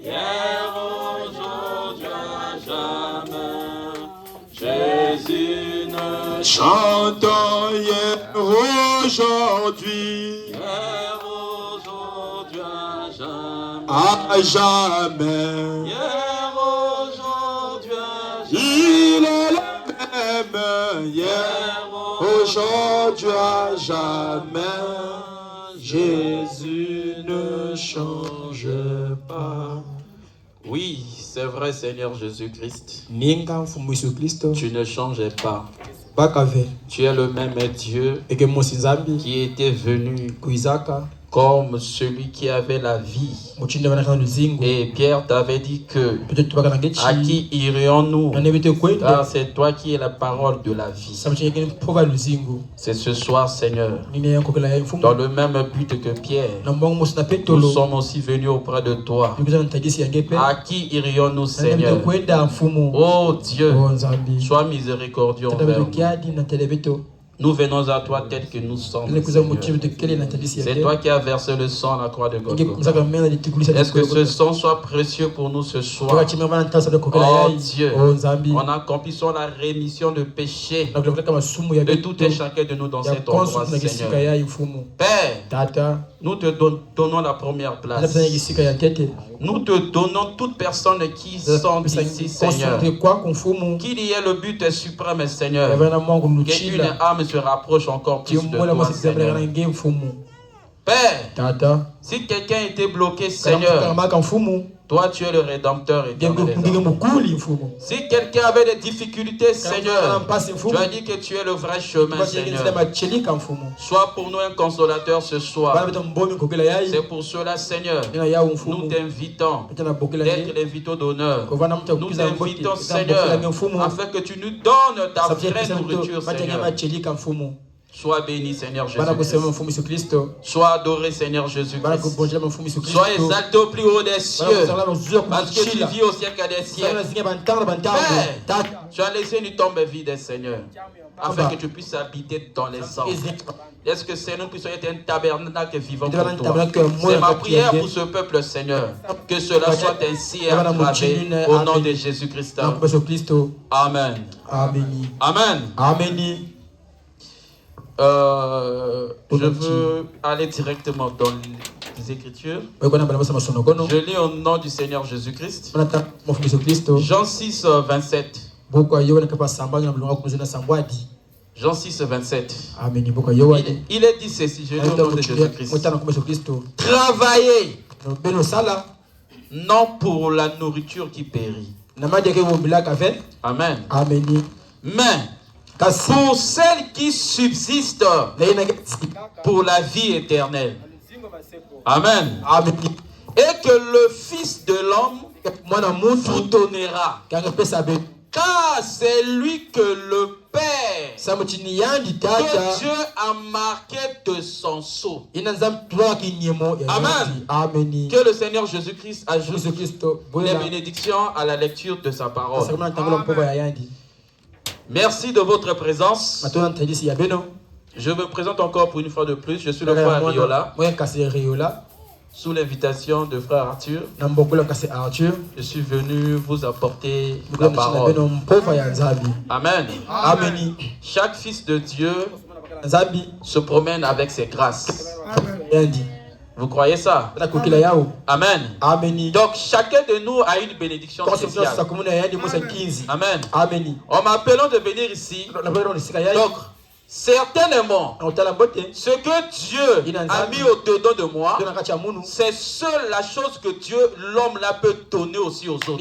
hier, aujourd'hui, à jamais. Jésus ne Chantons hier, aujourd'hui, hier, aujourd'hui, à jamais. hier, aujourd'hui, à jamais. Il est le même hier, aujourd'hui, à jamais. Jésus ne change pas. Oui, c'est vrai, Seigneur Jésus-Christ. Ninga mfumu Yesu Kristo Tu ne changeais pas. bakave Tu es le même Dieu eke Mosi Nzambi qui était venu kuizaka comme celui qui avait la vie. muchinde banaka luzingo Et Pierre t'avait dit que peut-être tubaka na ngechi à qui irions-nous? na nebete kwende Car c'est toi qui es la parole de la vie. samuchinde kene pova luzingo C'est ce soir, Seigneur, nine yankokela ya mfumu dans le même but que Pierre, na mbongo Mosi na nous petolo sommes aussi venus auprès de toi. nikuza ntagisi yange pe À qui irions-nous, na nebete Seigneur? kwenda mfumu Oh Dieu, o Nzambi sois miséricordieux tata envers beto nous. kiadi na telebeto Nous venons à toi tel que nous sommes, nikuza Seigneur. muchibe de kele na tagisi C'est yange toi qui as versé le sang à la croix de nge Golgotha. kusaka mena de tikulisa Est-ce que ce sang soit précieux pour nous ce soir? wakati mwana ntasa de kokela Oh yai Dieu, o Nzambi en accomplissant la rémission de péché na kuleka masumu ya de tout et chacun de nous dans ya cet endroit, konsu na kisika Seigneur. yai mfumu Père, tata nous te donnons la première place. anapesa kisika ya tete Nous te donnons toute personne qui sont ici, Seigneur. kwa kumfumu Qu'il y ait le but suprême, Seigneur. yavana mwangu Qu'une mluchila âme se rapproche encore plus de timmola toi, masizamela Seigneur. nge mfumu Père, tata si quelqu'un était bloqué, Seigneur Seigneur, maka mfumu toi tu es le rédempteur éternel des ngenge âmes. mukuli mfumu Si quelqu'un avait des difficultés, Seigneur, mpasi tu mfumu as dit que tu es le vrai chemin, basiyengezela Seigneur. machelika mfumu Sois pour nous un consolateur ce bana soir. beta mbomi kokela yai C'est pour cela, Seigneur, nina yao nous mfumu t'invitons beta na bokela d'être ye l'invité d'honneur. kovana mtu Nous kukiza mboti t'invitons, bokela Seigneur, nge mfumu afin que tu nous donnes ta sabje vraie pesa nourriture, mtu batenge Seigneur. machelika mfumu Sois béni, Seigneur bana kusema Jésus-Christ. mfumu Yesu Kristo Sois adoré, Seigneur bana Jésus-Christ. kubonjela mfumu Yesu Kristo Sois exalté au plus haut des cieux. Parce que tu vis au siècle des siècles. Père, tu as laissé une tombe vide, Seigneur, afin que tu puisses habiter dans les cendres. Est-ce que Seigneur, nous puissions être un tabernacle vivant pour toi? C'est ma prière pour ce peuple, Seigneur. Que cela soit ainsi aggravé au nom de Jésus-Christ. Amen. Amen. Amen. Amen. Je veux aller directement dans les Écritures. Je lis au nom du Seigneur Jésus-Christ. Jean 6, 27. Jean 6, 27. Il est dit ceci, je lis au nom de Jésus-Christ. Travaillez, non pour la nourriture qui périt. Amen. Mais pour celle qui subsiste pour la vie éternelle. Amen. Et que le Fils de l'homme vous donnera. Car c'est lui que le Père, que Dieu a marqué de son sceau. Amen. Que le Seigneur Jésus-Christ ajoute les bénédictions à la lecture de sa parole. Amen. Merci de votre présence. Je me présente encore pour une fois de plus. Je suis le frère Riola. Sous l'invitation de frère Arthur, je suis venu vous apporter la parole. Amen. Amen. Chaque fils de Dieu se promène avec ses grâces. Vous croyez ça? Amen. Donc chacun de nous a une bénédiction spéciale. Amen. En m'appelant de venir ici, donc certainement, ce que Dieu a mis au-dedans de moi, c'est seule la chose que Dieu, l'homme, là peut donner aussi aux autres.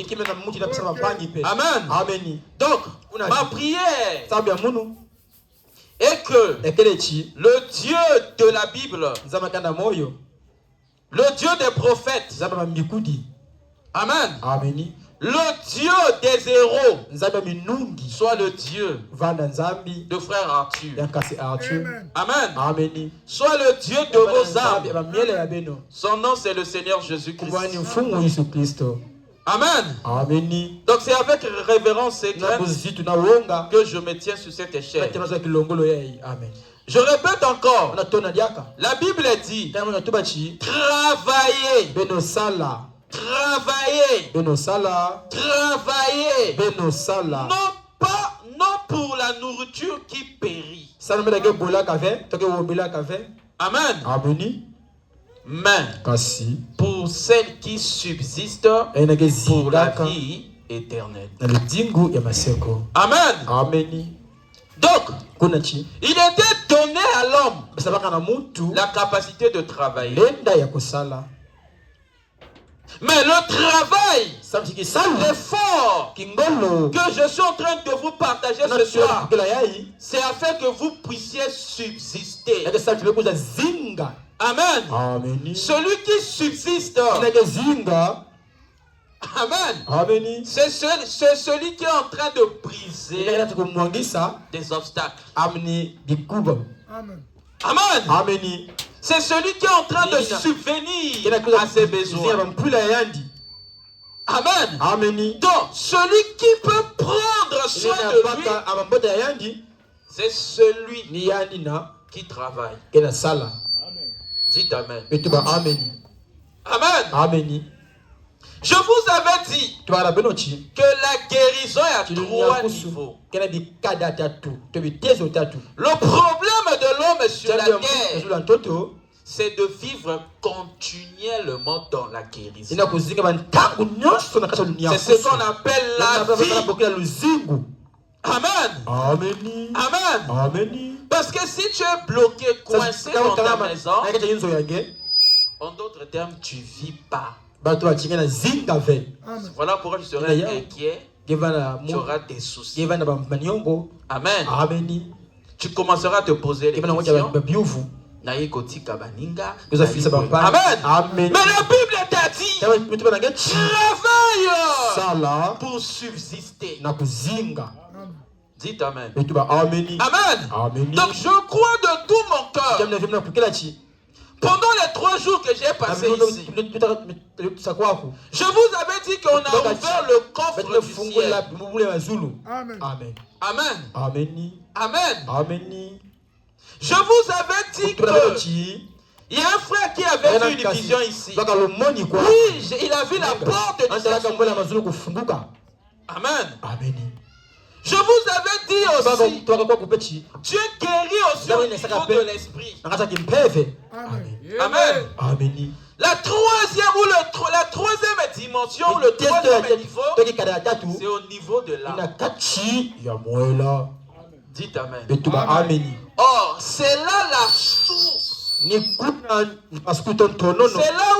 Amen. Donc, ma prière est que le Dieu de la Bible, le Dieu des prophètes, amen, le Dieu des héros, soit le Dieu de frère Arthur. Amen. Soit le Dieu de vos âmes. Son nom, c'est le Seigneur Jésus-Christ. Amen. Donc c'est avec révérence et crainte que je me tiens sur cette échelle. Je répète encore. La Bible dit: travaillez. Travaillez travailler, benosala, non pour la nourriture qui périt. Amen. Amen. Mais Kasi pour celle qui subsiste pour la vie éternelle. Amen. Amen. Donc, il était donné à l'homme la capacité de travailler. Mais le travail, l'effort que je suis en train de vous partager ce soir, c'est afin que vous puissiez subsister. Amen. Amen. Celui qui subsiste, amen, c'est celui qui est en train de briser des obstacles. Amen. Amen. C'est celui qui est en train de subvenir à ses besoins. Amen. Donc, celui qui peut prendre soin de lui, c'est celui qui travaille. Dites Amen. Amen. Je vous avais dit que la guérison est à 3 niveaux. Le problème de l'homme sur la terre, c'est de vivre continuellement dans la guérison. C'est ce qu'on appelle la vie. Amen. Amen. Parce que si tu es bloqué, coincé dans ta maison, en d'autres termes, tu ne vis pas. Voilà pourquoi tu serais inquiet. Tu auras des soucis. Amen. Tu commenceras à te poser les questions. Amen. Mais la Bible t'a dit, travaille pour subsister. Dites Amen. Amen. Donc je crois de tout mon cœur, pendant les 3 jours que j'ai passé ici, je vous avais dit qu'on a ouvert le coffre du ciel. Amen. Je vous avais dit que il y a un frère qui avait vu une vision ici. Oui, il a vu la porte du ciel. Amen. Je vous avais dit aussi, Dieu guérit aussi au niveau de l'esprit. Amen. La troisième dimension, le troisième niveau, c'est au niveau de l'âme. Dites Amen. Or, c'est là la source. C'est là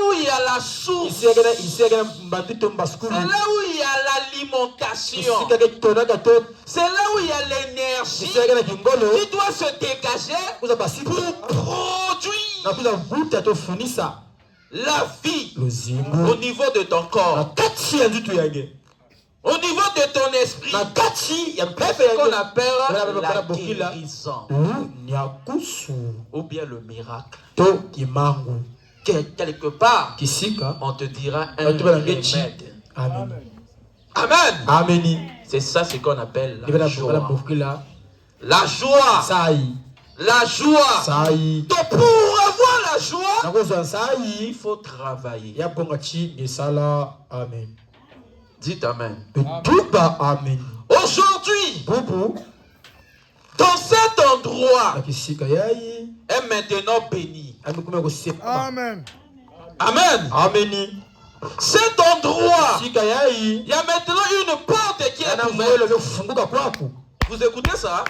où il y a la source. C'est là où il y a l'alimentation. C'est là où il y a l'énergie qui doit se dégager pour produire la vie au niveau de ton corps, au niveau de ton esprit. C'est ce qu'on appelle la guérison ou bien le miracle. Quelque part, on te dira un remède. Amen. C'est ça ce qu'on appelle la joie. La joie. La joie. Donc pour avoir la joie, il faut travailler. Dites Amen. Aujourd'hui, dans cet endroit est maintenant béni. Amen. Cet endroit, il y a maintenant une porte qui est ouverte. Vous écoutez ça?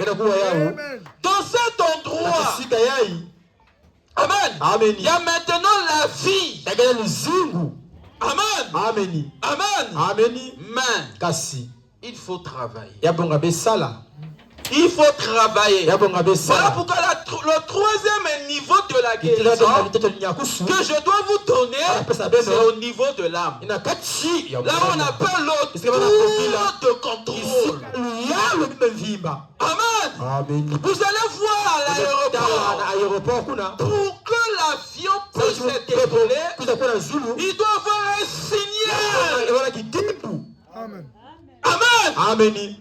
Dans cet endroit, amen, il y a maintenant la vie. Amen. Mais il faut travailler. Il faut travailler. Voilà pourquoi le troisième niveau de la guérison que je dois vous donner, c'est au niveau de l'âme. Là on appelle le tour de contrôle. Amen. Vous allez voir à l'aéroport, pour que l'avion puisse se décoller, il doit avoir un signal. Amen.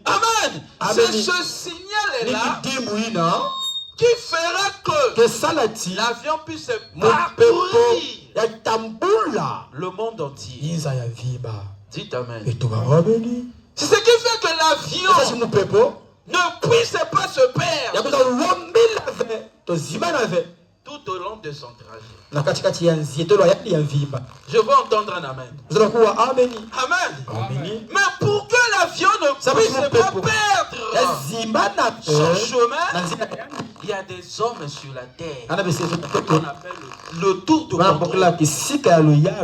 C'est ce signal-là qui fera que l'avion puisse parcourir le monde entier. Dites Amen. C'est ce qui fait que l'avion ne puisse pas se perdre tout au long de son trajet. Je veux entendre un Amen. Amen. Mais pour que l'avion ne puisse pas perdre son chemin, il y a des hommes sur la terre qu'on appelle le tour de contrôle.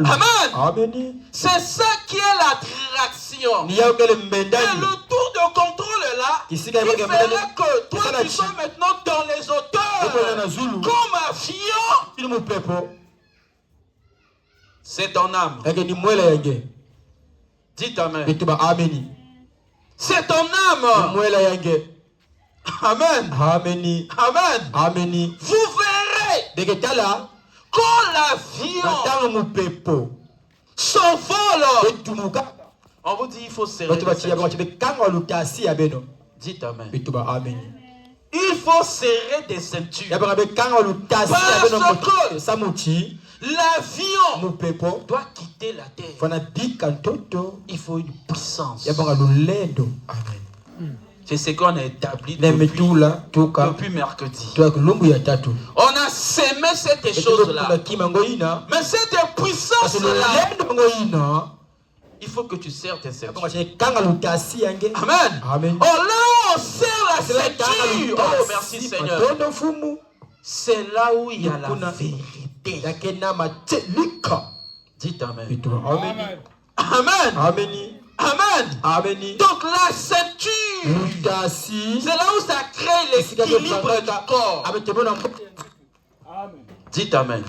Amen. C'est ça qui est l'attraction. Et le tour de contrôle là, il ferait que toi tu sois maintenant dans les hauteurs comme avion. C'est ton âme. Dites Amen. C'est ton âme. Amen. Amen. Amen. Vous verrez quand l'avion s'envole, on vous dit il faut serrer les ceintures. Dites Amen. Il faut serrer des ceintures. Parce que l'avion doit quitter la terre. Il faut une puissance. C'est ce qu'on a établi depuis mercredi. On a sémé cette chose-là. Mais cette puissance-là, il faut que tu serres tes ceintures. Amen. Oh là, on serre la ceinture. Oh, merci Seigneur. C'est là où il y a la vérité. Dites Amen. Amen. Amen. Donc la ceinture, c'est là où ça crée l'équilibre du corps. Dites Amen.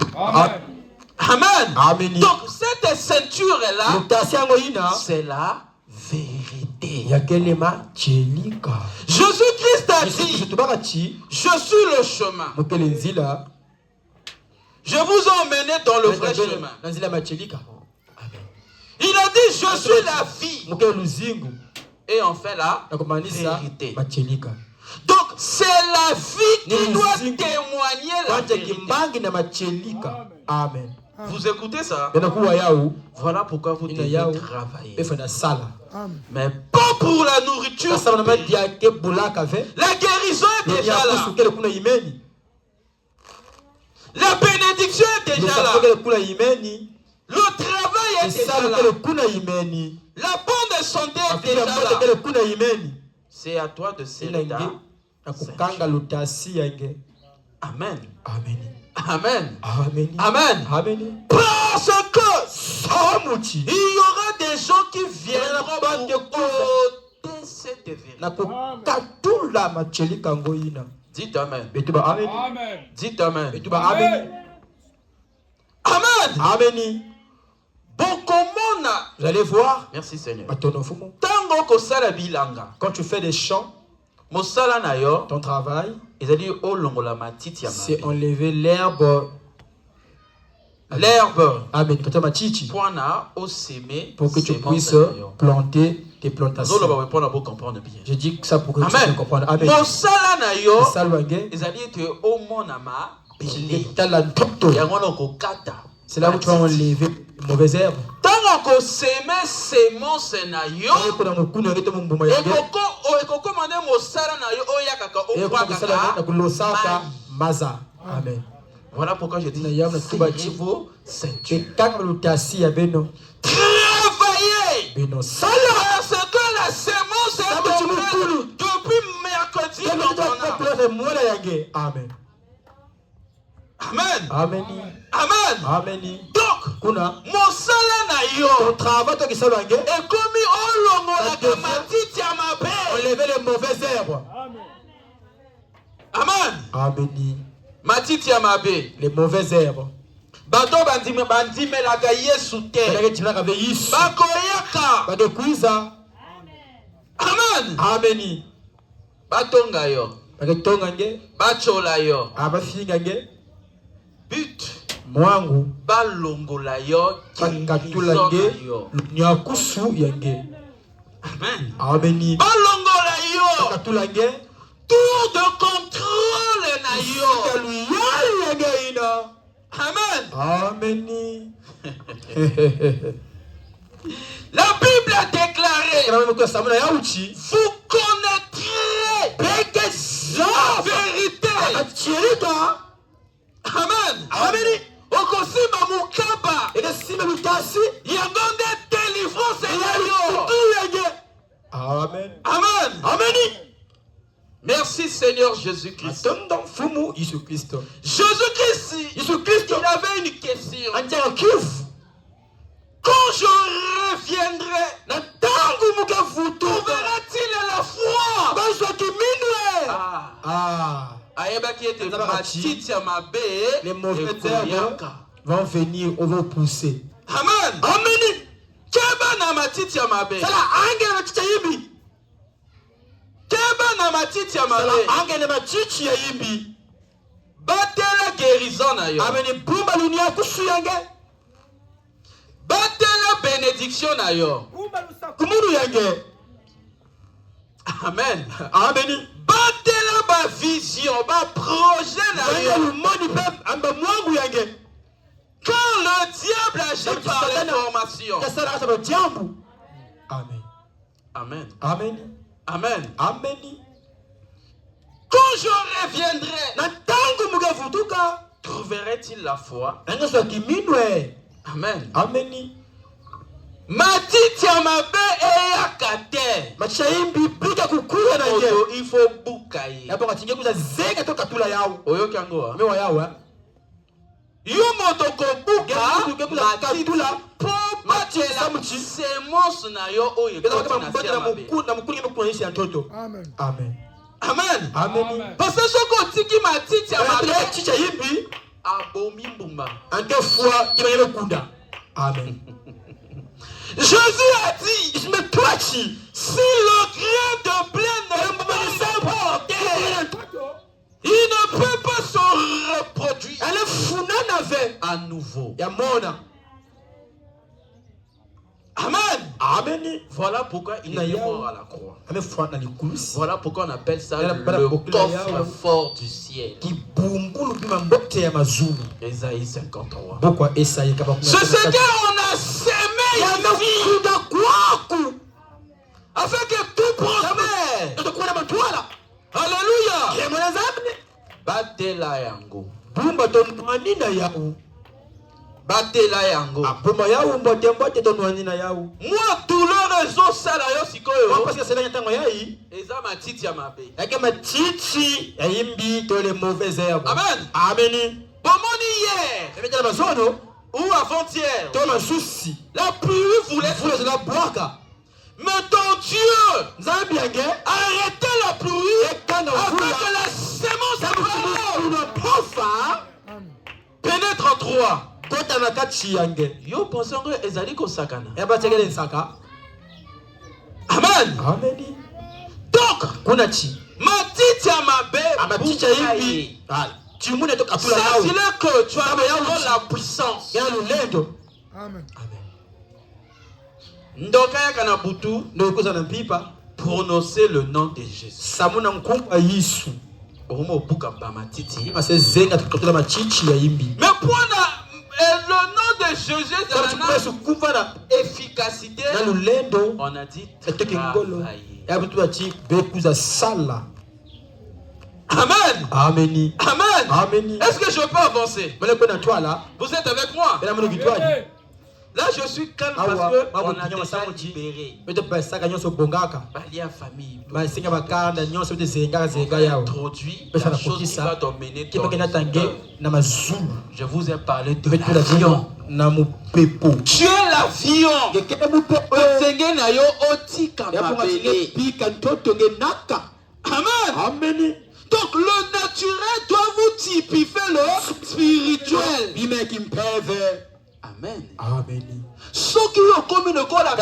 Amen. Donc cette ceinture-là, c'est la vérité. Jésus-Christ a dit, je suis le chemin. Je vous ai emmené dans le vrai chemin. Il a dit, je suis la vie. Et on fait la vérité. Donc, c'est la vie qui doit témoigner la vérité. Amen. Vous écoutez ça? Voilà pourquoi vous devez travailler. Mais pas pour la nourriture. La guérison est déjà là. La bénédiction est déjà là. Le travail est déjà là. La bonne santé est déjà là. C'est à toi de serrer ta ceinture. Amen. Parce que il y aura des gens qui viendront pour ôter cette vérité. Dites Amen. Dites Amen. Amen. Bon, comment vous allez voir. Merci Seigneur. Quand tu fais des chants, ton travail, c'est enlever l'herbe. Amen. Pour que tu puisses planter tes plantations. Je dis ça pour que tu puisses comprendre. Amen. C'est là où tu vas enlever les mauvaises herbes. Amen. Voilà pourquoi je dis serrez vos ceintures. Travaillez. Parce que la sémence est tombée depuis mercredi dans ton âme. Amen. Donc, mon salaire ton travail qui s'est engagé, et comme on enlever les mauvaises herbes. Amen. Les mauvaises herbes. Bato bandime la gaye sous terre. Bakoyaka. Amen. Batonga yo. Bachola yo. But. Mwangu. Balongola yo. Bakatula yo. Nyakusu yange. Amen. Balongola yo. Bakatula yange. Tour de contrôle na yo. Amen. Amen. La Bible a déclaré, vous connaîtrez la vérité. Amen. Amen. Okosima mukaba. Yangonde délivrance. Amen. Amen. Amen. Merci Seigneur Jésus-Christ. Jésus-Christ, il avait une question. Quand je reviendrai, trouvera-t-il la foi? Les mauvais herbes vont venir, on va pousser. Amen. Amen. Batela guérison na yo. Batela bénédiction na yo. Amen. Amen. Batela ba vision, ba projet na yo. Quand le diable agit par l'information. Amen. Amen. Amen. Amen. Amen. Quand je reviendrai, trouverait-il la foi? Amen. Amen. Matiti amabe eyakate. Il faut bukaye. Oyo kango. Yo motoko buka matiti po batela semence na yo oyo. Amen. Amen. Amen. Amen. Parce que ce qu'on dit qui m'a dit, abomi mbumba. Amen. Jésus a dit, si le grain de blé ne peut pas porter, il ne peut pas se reproduire à nouveau. Amen. Amen. Voilà pourquoi il est mort à la croix. Voilà pourquoi on appelle ça le coffre-fort du ciel. Ésaïe 53. C'est ce qu'on a semé ici. Afin que tout prospère. Alléluia. Batela yango. Batela yango. Moi douleur ezo sala yo sikoyo. Eza matiti ya mabe. Amen. Amen. Bomoni hier. Ou avant-hier. La pluie voulait la boire. Mais ton Dieu arrêtez la pluie afin que la semence pénètre en toi. Yo pensez que ezali ko sakana. Amen. Amen. Donc, matiti ya mabe. C'est là que tu as la puissance. Amen. Ndoka ya kana butu prononcer le nom de Jésus. Omo buka ba matiti. Mais pour le nom de Jésus dans la efficacité, on a dit travailler. Amen. Amen. Amen. Amen. Est-ce que je peux avancer? Vous êtes avec moi? Là, je suis calme parce que on a déjà libéré. Balia famille. Introduit la chose qui va dominer ton cœur. Je vous ai parlé de l'avion. Tu es l'avion. Amen. Donc le naturel doit vous typifier le spirituel. Amen. Amen. Ce qui est comme une colle à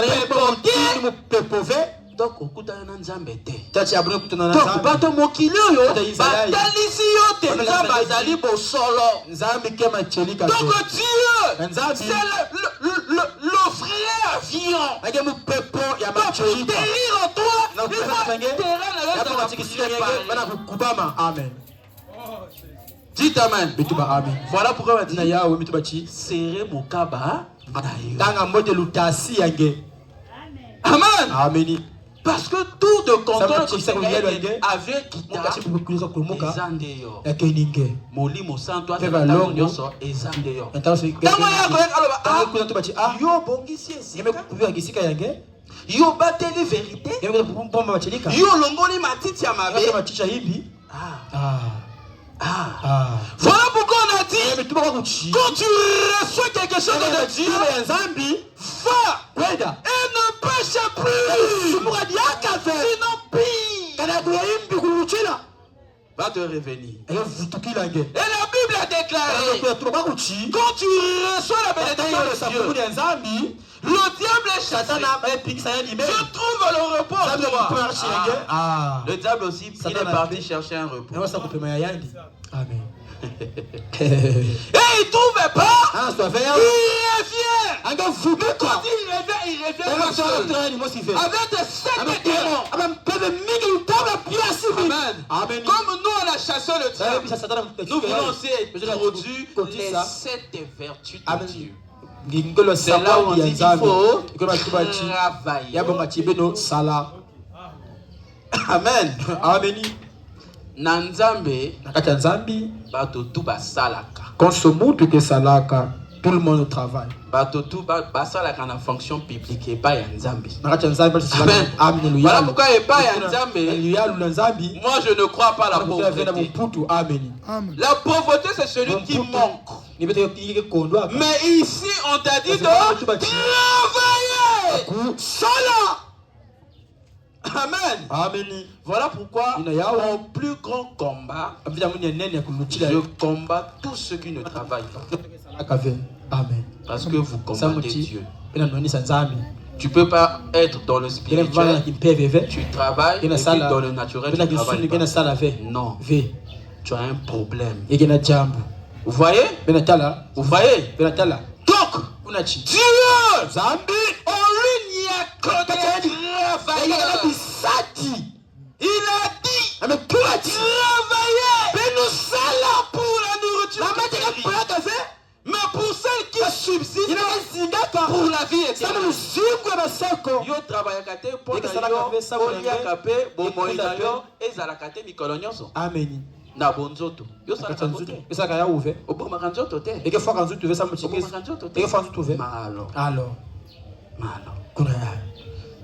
donc okutana na nzambe te. Donc bato mokili oyo batalisi yo te nzambe azali bosolo. Donc Dieu c'est le vrai avion. Périr en toi. Amen. Dites Amen. Voilà pourquoi il m'a dit serrez mon kaba. Amen. Amen. Parce que tout de contrôle avait quitté Molimo Santo yo bateli vérité yo longoli matiti ya mabe. Voilà pourquoi on a dit quand tu reçois quelque chose de Dieu, va et ne pêche plus, sinon pire va te revenir. Et la Bible a déclaré quand tu reçois la bénédiction de Dieu, le diable est chassé. Je trouve le repos en toi. Le diable aussi, il est parti chercher un repos. Amen. Et il ne trouvait pas. Il revient. Mais quand il revient avec des sept démons. Amen. Comme nous on a chassé le diable, nous voulons aussi introduire les sept vertus de Dieu. C'est là où on dit qu'il faut travailler. Amen. Amen. Nanzambe batotu basalaka. Quand se montre que salaka, tout le monde travaille. Batotu basalaka na fonction publique et pas ya nzambe. Amen. Voilà pourquoi et pas ya nzambe. Moi je ne crois pas à la pauvreté. La pauvreté c'est celui qui manque. Mais ici on t'a dit de travailler. Sala. Amen. Amen. Voilà pourquoi mon plus grand combat, je combats tous ceux qui ne travaillent pas. Amen. Parce que vous combattez Dieu. Tu ne peux pas être dans le spirituel, tu travailles, et puis dans le naturel, tu ne travailles pas. Non. Tu as un problème. Vous voyez? Vous voyez? Donc, Dieu, on lui n'y a que des travailleurs. Il a dit travailler pour la nourriture. Mais pour celles qui subsistent pour la vie éternelle. Yo travaillakate pour na yo oliakape bomoina yo ezalakate mikolo nyonso. Amen. Na bonzoto. Yo salaka kote. Esa kaya ouve. Obomaka nzoto te. Et que fois quand tu veux ça me checker. Et que fois tu veux. Alors. Kuna ya.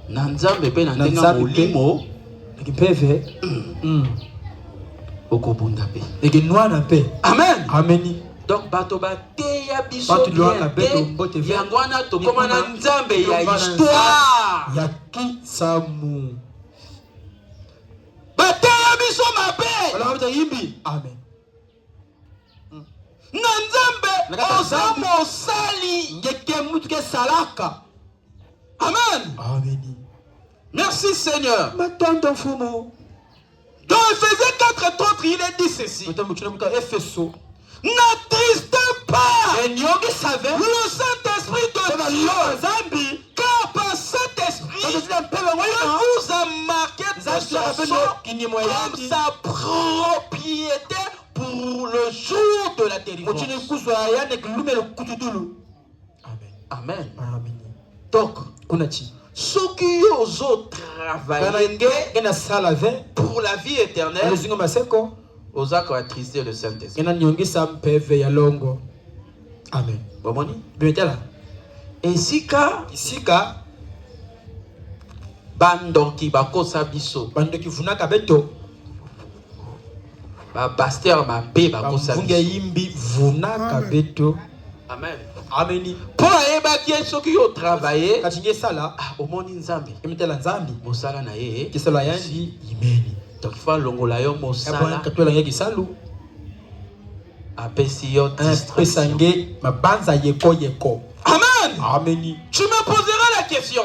Na nzambe pe na ndenga molimo. Ekipeve. Okobunda pe. Egenwana pe. Amen. Amen. Donc bato bateya biso yangwana to koma na nzambe ya histoire ya kisamu bateya biso mabe wala yimbi. Amen. Na nzambe oza mosali ngeke mutu ke salaka. Amen. Amen. Merci Seigneur. Matanto fumo. Dans Ephésiens 4:30 il est dit ceci. N'attristez pas le Saint-Esprit de Dieu, car par Saint-Esprit, il vous a marqué de son comme sa propriété pour le jour de la délivrance. Amen. Amen. Donc, ceux qui osent travailler pour la vie éternelle, osaka attrister le Saint-Esprit. Amen. Bomoni? Et sika bandoki bakosa biso. Bandoki funaka beto. Ba pasteur ba be bakosa biso. Yimbi funaka beto. Amen. Amen. Pour eba qui est ceux qui ont travaillé. Katinye sala. Omoni nzambi. Emitela nzambi. Mosala na ye. Kisala yandi imeni. Donc il faut longola yo mosala. Apesi yo distraction. Amen. Amen. Tu me poseras la question.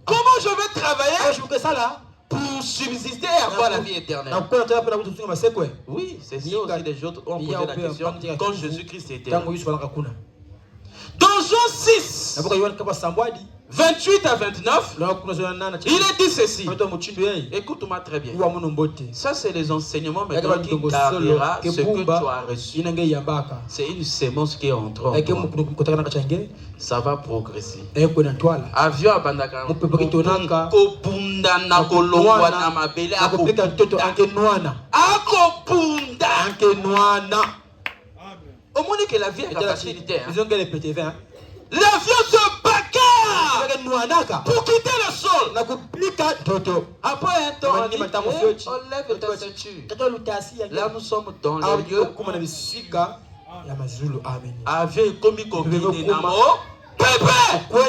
Comment je vais travailler pour subsister et avoir la vie éternelle? Oui, c'est ça aussi les autres ont posé la question quand Jésus-Christ était là. Dans Jean 6, 28 à 29, il est dit ceci. Écoute-moi très bien. Ça, c'est les enseignements maintenant qui gardera ce que tu as reçu. C'est une sémence qui est en train. Ça va progresser. Avion à Bandaka. Au moins que la vie est capacité. L'avion se bagarre pour quitter le sol. Après un temps, on lève ta ceinture. Là, nous sommes dans le lieu. Avion comme combiné namo. Pépé, je vous ai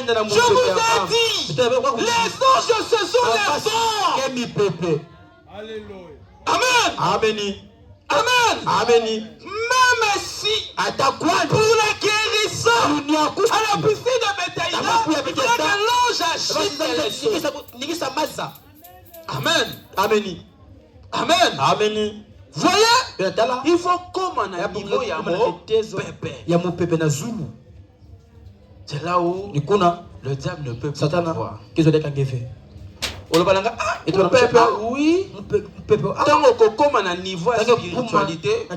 dit, les anges, ce sont les bons. Alléluia. Amen. Amen. Amen. Amen. Même si pour la guérison à la piscine de Bethsaïda, il faut que l'ange agisse les choses. Amen. Amen. Amen. Amen. Voyez, il faut comme un niveau ya pépé. C'est là où le diable ne peut pas voir. Oui, tant que comme un niveau de spiritualité, ce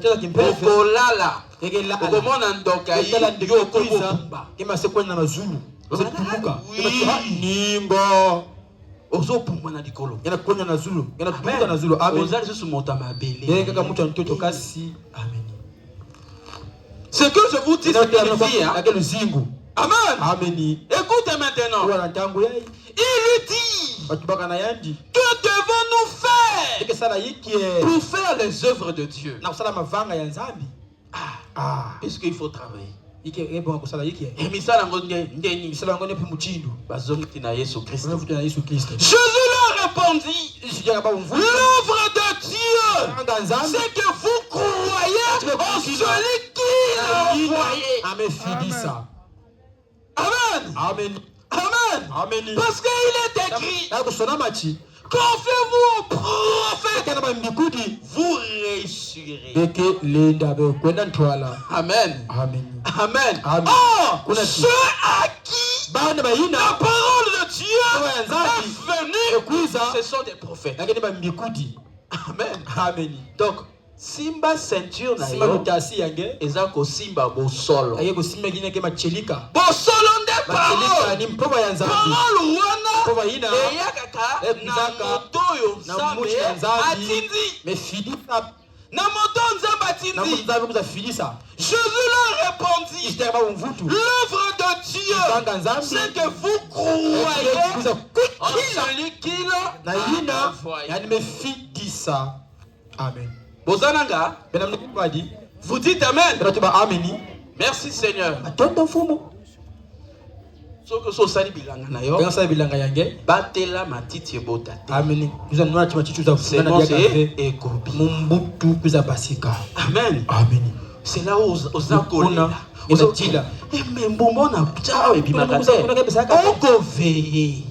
que je vous dis, c'est Amen. Amen. Écoutez maintenant. Il lui dit, que devons-nous faire pour faire les œuvres de Dieu? Puisqu'il faut travailler. Je leur répondis, l'œuvre de Dieu, c'est que vous croyez en celui qui l'a envoyé. Amen. Amen. Amen. Amen. Parce qu'il est écrit, confiez-vous au prophète, vous réussirez. Amen. Amen. Amen. Oh, ceux à qui la parole de Dieu est venue, ce sont des prophètes. Amen. Amen. Donc, Simba ceinture na yo eza ko simba bosolo. Bosolo nde parole. Parole wana eyakaka na moto yo nzambe atindi. Na moto nzambe atindi. Jésus leur répondit, l'œuvre de Dieu, c'est que vous croyez en celui qui l'a envoyé. Amen. Bozananga, vous dites Amen. Merci Seigneur. Batela matiti ebota. Amen. Amen. Amen. C'est là où Ozakola. Mais bon na tchao et puis makate. On go veiller.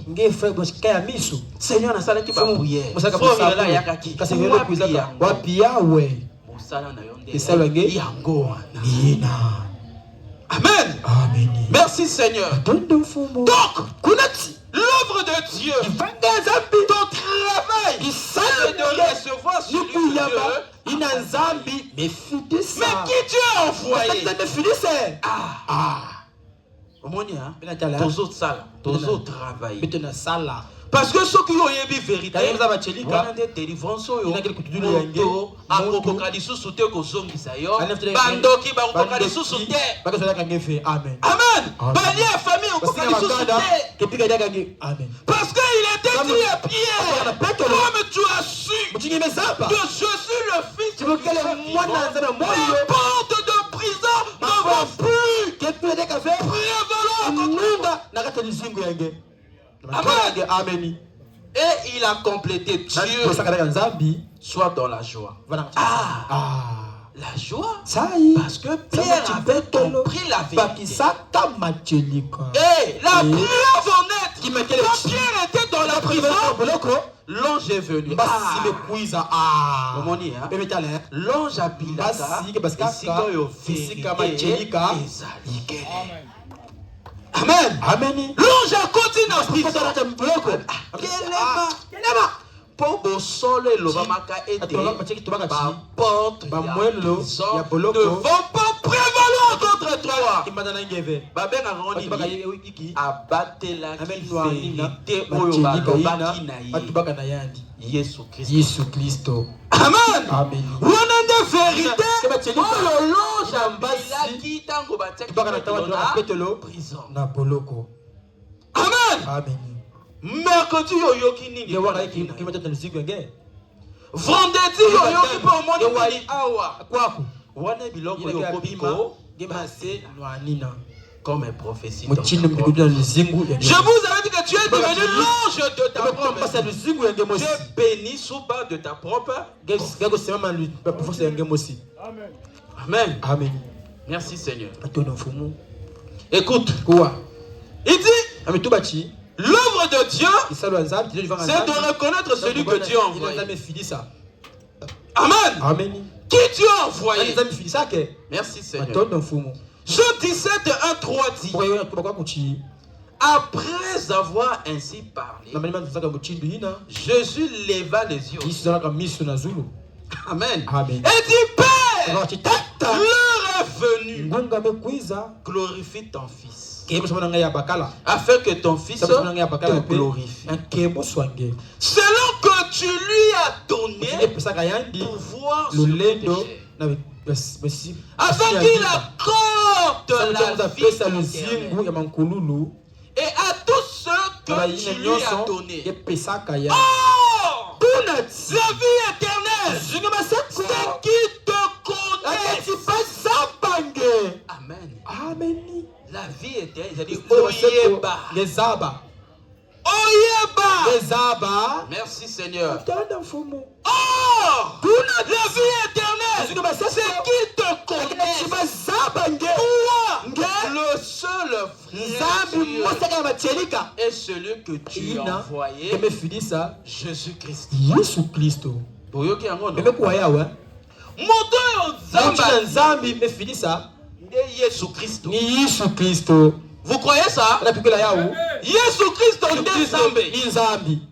Seigneur na sala ki ba prière. Frère là yakaki. Amen. Amen. Merci Seigneur. Donc, l'œuvre de Dieu, ton travail, c'est de recevoir celui de Dieu. Mais qui Dieu a envoyé? Toujours travailler. Parce que ceux qui ont eu la vérité, on a des délivrances. On a des Amen. Parce qu'il était dit à Pierre, comme tu as su que je suis le Fils de Dieu, porte de prison ne va plus prévaloir. Amen. Et il a complété Dieu soit dans la joie. La joie, parce que Pierre avait compris la vérité. Et la preuve honnête, quand Pierre était dans la prison, l'ange est venu. L'ange a Pilata. Amen. Amen. L'ange a continué dans ce pour le sol et le bamaka était par porte ne vont pas prévaloir contre toi. Babel a rendu abatté la vérité oyo balobaki na ye Yesu Christo. Amen. Amen. Wana vérité oyo l'ange ambelaki tango batiaki na prison. Na boloko. Amen. Amen. Mercredi yoyoki nini vendredi yoyoki po omoni nini awa kwaku wana biloko yokobiko passé comme une prophétie. Je vous avais dit que tu es devenu l'ange de ta propre. Tu es béni sous bas de ta propre. Amen. Amen. Merci Seigneur. Écoute. Il dit l'œuvre de Dieu, c'est de reconnaître celui que Dieu a envoyé. Amen. Amen. Qui Dieu a envoyé. Merci Seigneur. Jean 17, 1, 3 dit. Après avoir ainsi parlé, Jésus leva les yeux. Amen. Et dit, Père, l'heure est venue. Glorifie ton Fils. Afin que ton Fils te glorifie. Selon que tu lui as donné pouvoir sur le péché. Afin qu'il accorde la vie éternelle. Et à tous ceux que tu lui as donné. Oh! La vie éternelle. C'est qui te connaît. Amen. Amen. La vie éternelle, c'est-à-dire Oyeba. Oyeba. Merci Seigneur. Oh! La vie éternelle, c'est qui te connaît. Toi, le seul frère est celui que tu as envoyé, Jésus-Christ. Vous croyez ça? Jésus Christ est Nzambi.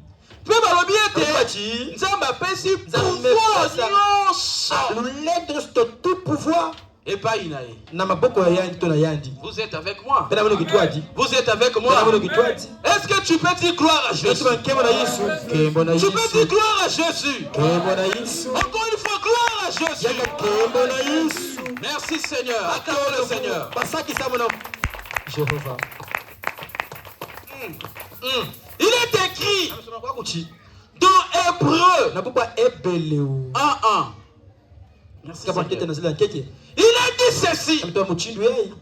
Tout pouvoir. Vous êtes avec moi. Vous êtes avec moi. Est-ce que tu peux dire gloire à Jésus? Tu peux dire gloire à Jésus. Encore une fois, gloire à Jésus. Merci Seigneur. Acclame le Seigneur. Il est écrit dans Hébreu 1:1. Il a dit ceci.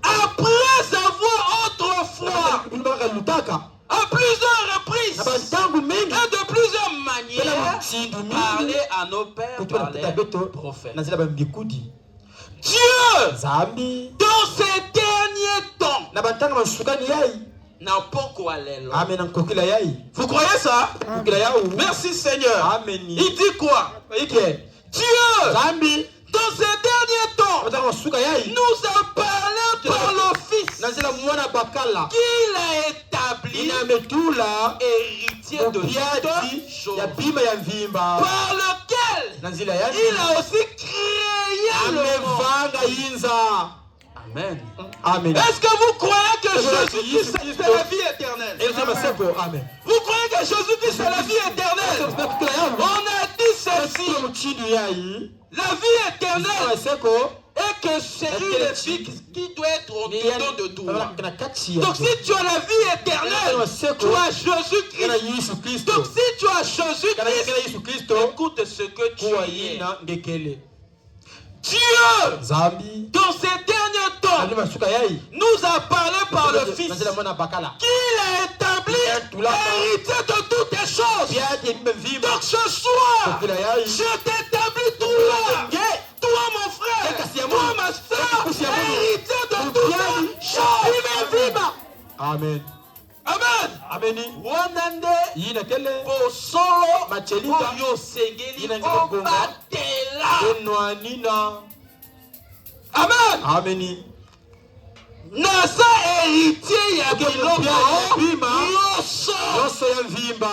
Après avoir autrefois, à plusieurs reprises et de plusieurs manières, parlé à nos pères par les prophètes. Dieu, dans ces derniers temps, n'a pas quoi aller. Vous croyez ça? Merci Seigneur. Il dit quoi? Dieu, dans ces derniers temps, nous a parlé par le Fils qu'il a établi héritier de toutes choses, par lequel il a aussi créé le monde. Amen. Amen. Est-ce que vous croyez que Jésus-Christ c'est la vie éternelle? Amen. Vous croyez que Jésus-Christ c'est la vie éternelle? On a dit ceci. La vie éternelle est que c'est une vie qui doit être au-dedans de toi. Donc si tu as la vie éternelle, tu as Jésus-Christ. Donc si tu as Jésus-Christ, écoute ce que tu es. Dieu, dans ces derniers temps, nous a parlé par le Fils qu'il a établi héritier de toutes les choses. Donc ce soir, je t'établis toi mon frère, toi ma soeur, héritier de toutes les choses. Amen. Amen. Amen. Wanande posolo oyo sengeli obatela. Amen. Amen. Amen. Nasa héritier ya biloko nyonso ya mvimba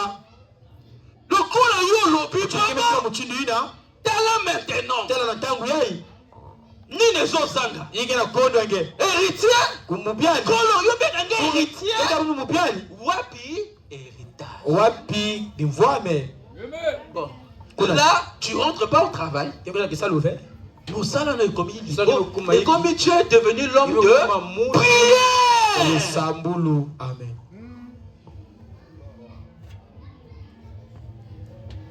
lokola yo lobi baba tala maintenant tala na ntango yai nini ezozanga yingi na kondo yange héritier kumubyani kolo yo mbeka héritier eka mubyani wapi héritage wapi bimvwame bon là tu rentres pas au travail musala na ekomi et comme tu es devenu l'homme de prière sambulu amen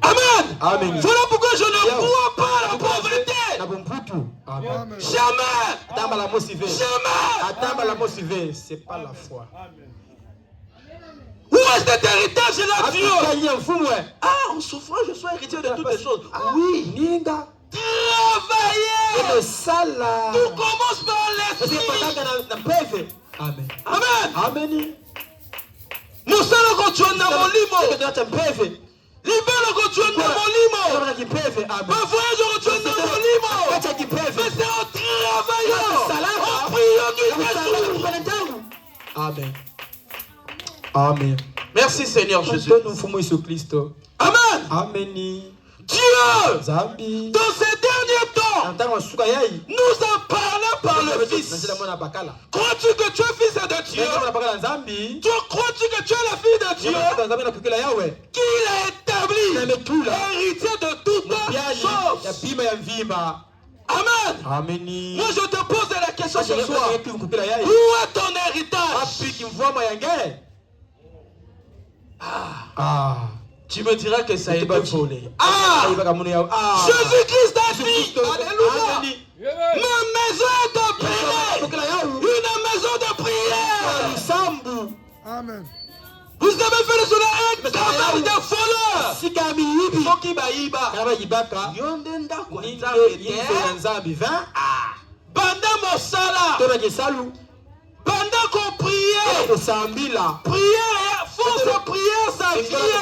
amen amen voilà pourquoi je ne crois pas à la pauvreté amen jamais atamba la motivé jamais atamba la motivé c'est pas la foi où est cet héritage là Dieu ah en souffrant je sois héritier de toutes les choses oui ninga travailler sala tout commence par l'esprit amen amen amen musala kochona molimo libelo kochona molimo bavoyage kochona molimo mais c'est en travaillant en priant du amen amen merci Seigneur Jésus amen amen Dieu Zambi dans ces derniers temps nous a parlé par le Fils. Crois-tu que tu es fils de Dieu? Crois-tu que tu es la fille de Dieu? Qu'il a établi héritier de toutes choses. Amen. Amen. Moi je te pose la question ce soir. Où est ton héritage? Tu me diras que ça a été volé. Jésus-Christ a dit, alléluia, ma maison est de prière, une maison de prière. Amen. Vous avez fait le soleil un travail de voleur. Banda Mosala, Banda qu'on priait, prière, force prière, ça vient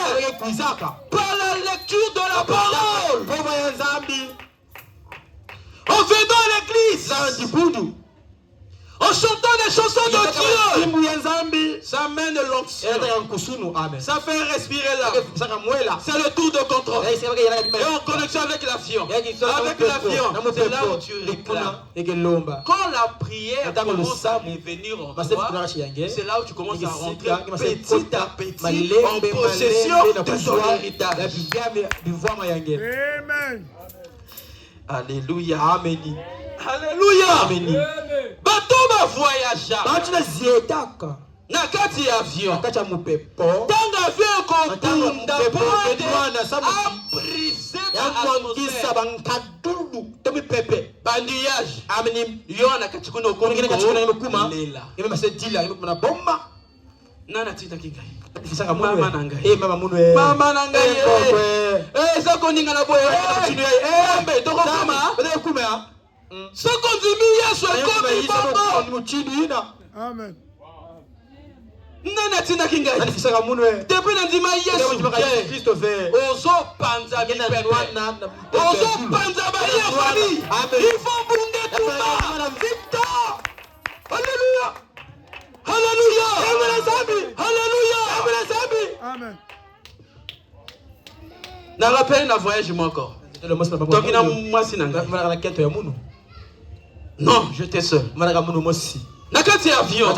par la lecture de la parole. En venant à l'église, en chantant des chansons de Dieu, ça mène l'onction. Ça fait respirer là. C'est le tour de contrôle. Et en connexion avec l'avion. Avec l'avion, c'est là où tu réclames. Quand la prière commence à revenir en toi, c'est là où tu commences à rentrer petit à petit en possession de ton héritage. Amen. Alléluia. Amen. Alléluia. Amen. Bateau va voyager. Nakati avion. Tanga avion kotunda a brisé bandillage. Yo nakati kuno kono lela. Nana tina kingai. Mama nangai. Mama nangai. Ça koninga na boye. Mbe toko kama. Ça continue Yesu ekomi baba. Amen. Nana tina kingai. Depuis ndima Yesu Kristo ve. Ozo panza mi pepe. Ozo panza ba yefani. Il faut bunde tuma. Victor. Alléluia. Alléluia. Alléluia. Amen. Na rappel na voyage moi encore. Donc il a moi si nanga. Non, j'étais seul. Nakati avion.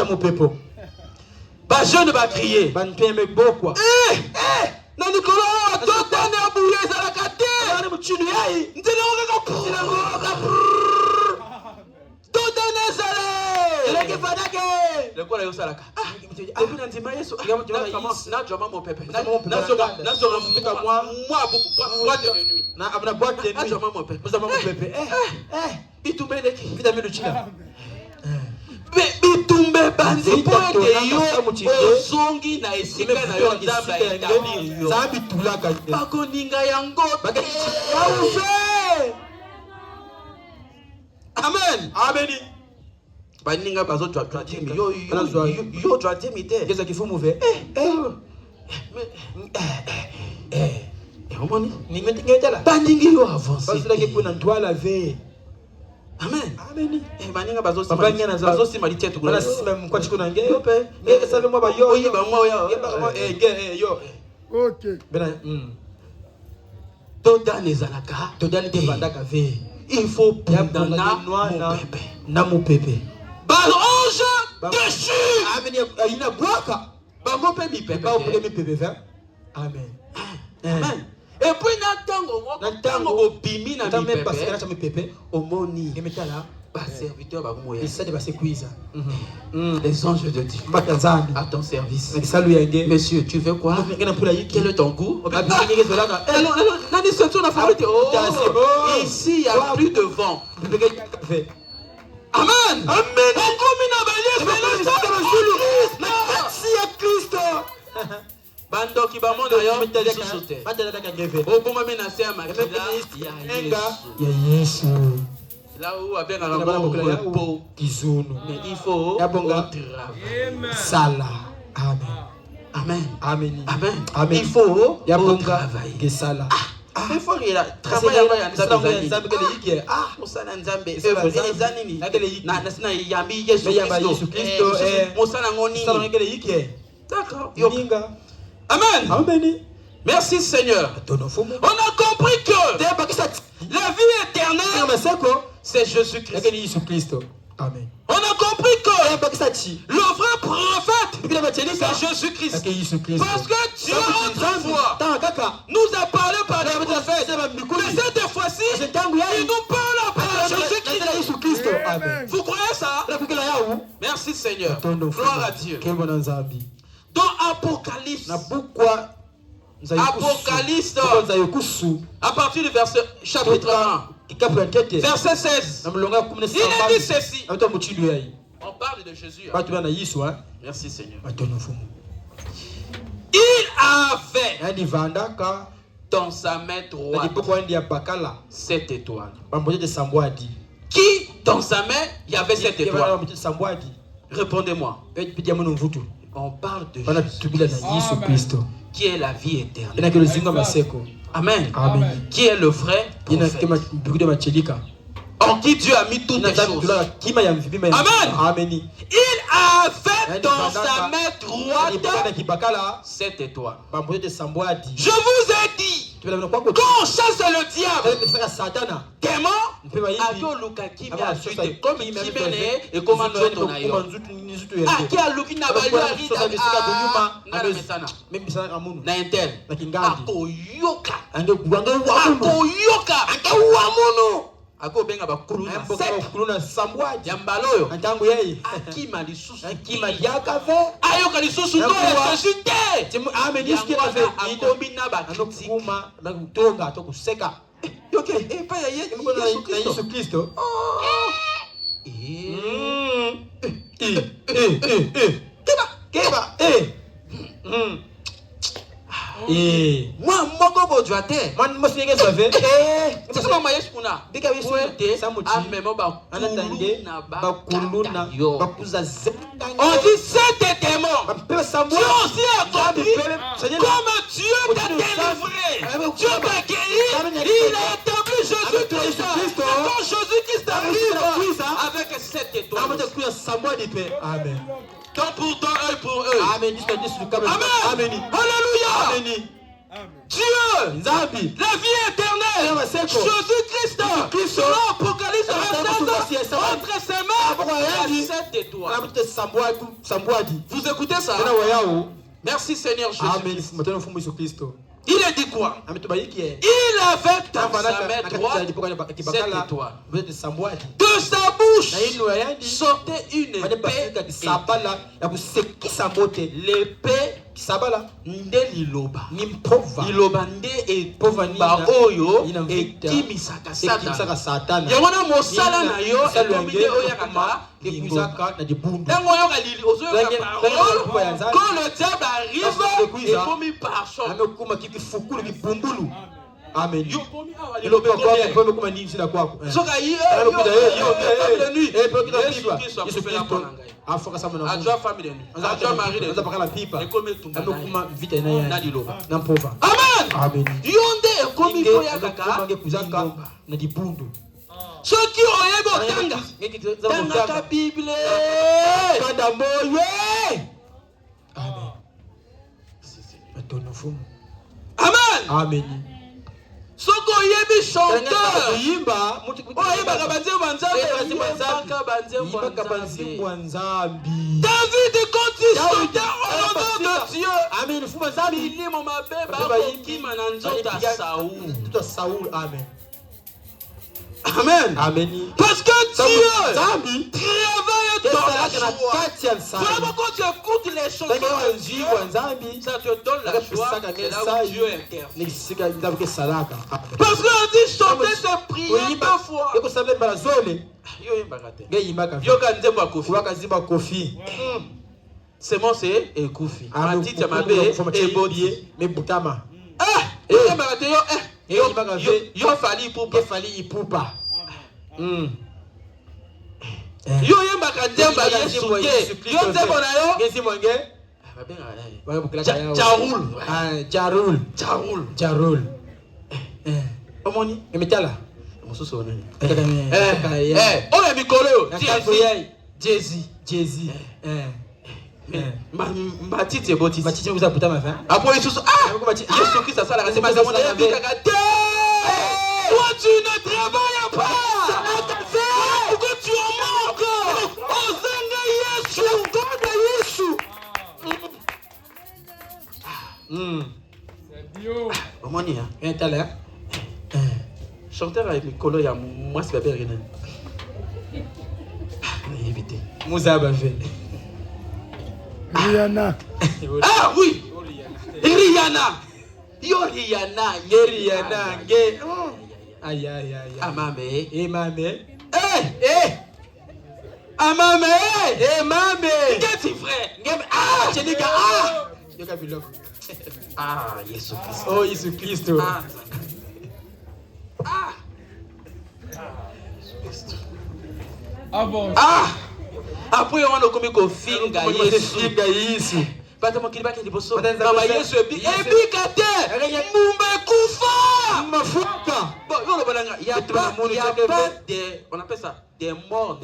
Ba jeune ba crier. Na Nicolas totane abouye za la kate. Ndina ngaka. Totane zale. Le quoi yo salaka. Depuis ndima Yesu. Na joma mon pépé. Na moi boîte de nuit. Na abna boîte de nuit. Na joma mon pépé. Bitumbe leki. Vitamine chila. Bitumbe bandi poete yo ozongi na esika na yo nzambe etablir yo. Bakoninga yango te. Amen. Amen. Baninga bazo tu as dit yo tu as dit mité. Qu'est-ce qu'il faut mouver? Omoni? Baningi yo avance. Parce que pour na toi laver. Amen. Amen. Baninga bazo Papa ngena za bazo sima litié bana sima mkwa chikuna nge yo pe nge sabe mwa ba yo oyi ba mwa yo yo OK. bena Todan ezalaka todani te bandaka ve il faut pundana na mupepe balange dessus. Amen. Ina bwaka Bango pe mi pepe. ba opele mi pepe ve. Amen. Amen. Et puis natango bimi na mi pepe. Parce que na mi pepe omoni emetala ba serviteur ba moya. et ça de passer quiz. Les anges de Dieu à ton service. Monsieur, tu veux quoi? Quel est ton goût? Ici, il n'y a plus de vent. Amen. Amen. Bando qui va monter yo sous-sauter. Au moment menacé à Makila, il y a Yesu. Là où a bien un repos kizunu. Mais il faut travailler. Sala. Amen. Amen. Amen. Amen. Amen. Il faut travailler. Que sala. Il faut travailler à Nzambe kele yike. Mosala Nzambe. Ezanini. Na yambi Yesu Kristo. Mosala ngoni. Sala kele yike. D'accord. Yoninga. Amen. Amen. Merci Seigneur. On a compris que la vie éternelle, c'est Jésus-Christ. Amen. On a compris que le vrai prophète, c'est Jésus-Christ. Parce que Dieu, autrefois, nous a parlé par les prophètes. Mais cette fois-ci, il nous parle par Jésus-Christ. Vous croyez ça? Merci Seigneur. Gloire à Dieu. Dans Apocalypse, à partir du verset chapitre 1, verset 16, il est dit ceci. On parle de Jésus. Merci Seigneur. Il avait dans sa main droite 7 étoiles. Qui dans sa main il y avait 7 étoiles? Répondez-moi. On parle de Jésus-Christ, qui est la vie éternelle. Amen. Amen. Qui est le vrai prophète, en qui Dieu a mis toutes les choses. Amen. Il avait dans sa main droite 7 étoiles. Je vous ai dit, quand on chasse le diable, démon, comme il et comment qui a luki na balu na intel akoyoka ako benga ba kuluna sambwaji yambaloyo akima lisusu ayoka lisusu ndo ressuscité. Amen. Akomina ba kritikuma na kutonga to kuseka yoke pa ya Yesu Kristo. Moi moko bojwa te man mosike zave sema mayesu kuna bika wisute amemo ba kuluna bakuza on dit c'est démon. Dieu aussi a compris comment Dieu t'a délivré, Dieu t'a guéri, il a établi Jésus-Christ. Quand Jésus-Christ arrive avec 7 étoiles. Amen. Tant pour toi, œil pour eux. Amen. Amen. Alléluia. Dieu, la vie éternelle, Jésus-Christ, selon Apocalypse 27, entre ses mains, il y a 7 étoiles. Vous écoutez ça? Merci Seigneur Jésus. Il a dit quoi? Il avait dans sa main droite 7 étoiles. De sa bouche sortait une épée. L'épée nde liloba liloba nde epova oyo ekimisaka satana yango na mosala na yo ekombi nde oyakaka ekuzaka na dibundu ntango oyoka lili ozoyoka parole quand le diable arrive ekomi par choc amekuma kifukulu kibumbulu. Amen. Soka yi adjoint famille de nous, adjoint mari de nous, et comme tout Amen. Amen. Yonde comme il faut yakaka na dibundu. Ceux qui ont aimé dans la Bible. Amen. Amen. Ceux qui ont aimé chanteur. David quand il chantait au nom de Dieu. Amen. Amen. Amen. Amen. Parce que Dieu travaille dans la joie. Vraiment, quand tu écoutes les chansons, ça te donne la joie. C'est là où Dieu intervient. Parce qu'on dit chanter, c'est prier deux fois. C'est mon c'est et Koufi. Matite et Bodi. Yo fali ipupa. Yo yembaka demba Yesu ke. Yo nzembo na yo. Jarul. Omoni emetala. Mosusu onani. Oye mikolo. Jezi. Matite boti. Matite vous a puta ma fin. Après Yesu Yesu Christ ça la c'est ma zamona ya bika. Toi tu ne travailles pas. Pourquoi tu en manques? Ozanga Yesu. C'est Dieu. Omoni hein. Entala. Chanteur avec Mikolo ya moi c'est bébé rien. Éviter. Muzaba fait. Rihanna. Ah oui. Rihanna. Yo Rihanna. Aïe. Amame. Amame. Qu'est-ce que frère? Ah, je dis que Yo kabiloko. Ah, Yesu Christ. Oh, Yesu Christ. Après on a commis qu'on finga Yesu. Bata mokili baki liboso. Mama Yesu ebikate. Mumba kufa. Mafuka. Bon, yo balanga il y a pas des on appelle ça des morts.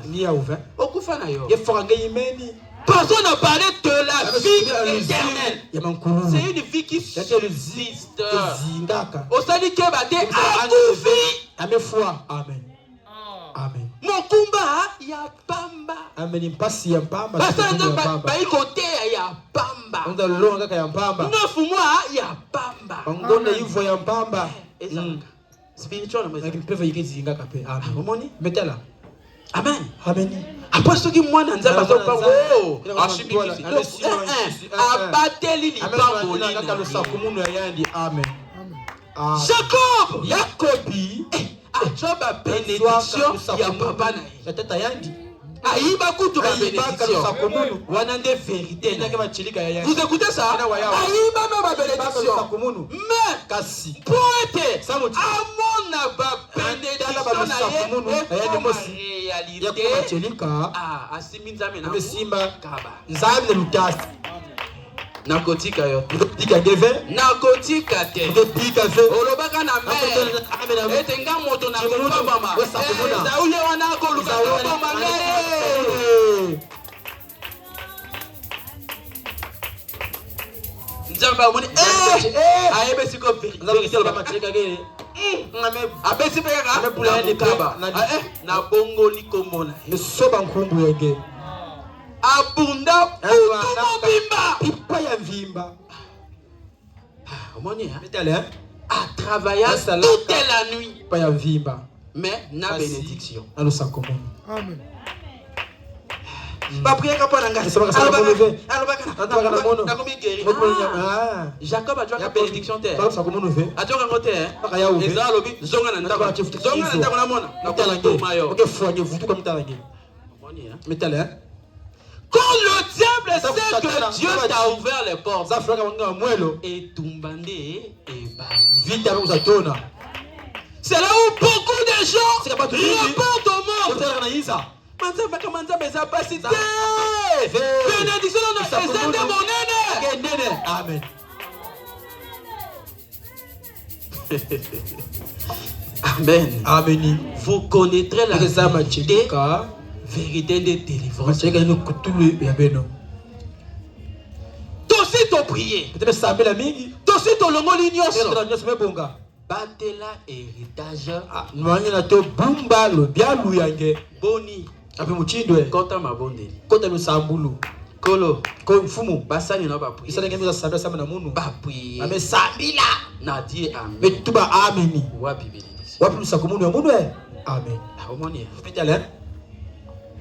Ni a ouvert. Okufa na yo. Il faut imeni. Personne n'a parlé de la vie éternelle. C'est une vie qui existe. Au sali ke bate akufi. Amen. Amen. Mokumba ya pamba. Amen. Mpasi ya mpamba. Basta nda ba ikote ya pamba. Onda longa kaka ya mpamba. 9 mois ya pamba. Ngonda yivo ya mpamba. Spiritual mais lakini pevo yikizinga kape. Amen. Omoni? Metala. Amen. Amen. Après ce qui moi nzamba zopa oh ashibiki. Abateli lipango lina. Amen. Jacob. Yakobi. Job a bénédiction ya papa na ye. Tata yandi. Aïba kutu ba bénédiction. Wana nde vérité. Vous écoutez ça? Aïba ma bénédiction. Mais kasi poète amona ba bénédiction na ye. Réalité. Ah, asimi nzambe na simba kaba. Nzambe lutasi. Nakotika yo. Tika geve. Nakotika te. Tika ve. Olobaka na me. Etenga moto na kobama. Zaule wana ko luka kobama ngai. Nzamba moni. Ayebe siko vérité lo ba cheka gere. Abesi pe kaka. Na bongo likomona. Soba nkumbu yege. Abunda bimba pipa ya vimba. Omoni hein? A travaillé toute la nuit. Pas ya vimba. Mais na bénédiction. Allo sakomo. Amen. Ba prier ka pana ngasi. Jacob a joué la bénédiction terre. A joué ngote hein. Eza lobi zonga na ndako. Zonga na ndako na mona. Na ko mayo. OK foye vutu comme talangi. Omoni hein? Metale hein? Quand le diable sait que Dieu t'a ouvert les portes, et Tumbande et c'est là où beaucoup de gens reportent au monde. Bénédiction Amen. Amen. Amen. Vous connaîtrez la vérité de délivrance. Tosi to prier. Tosi to longo l'ignoce. Batela héritage. Boni. Kota mabonde. Kota lusambulu. Kolo. Ko mfumu. Basani na ba prier. Isa ngemi sabia sama na munu. Ba prier. Ame sabila. Na die amen. Metuba ameni. Wapi bénédiction. Wapi lusakumunu ya munu e. Amen. Aumoni. Fidèle.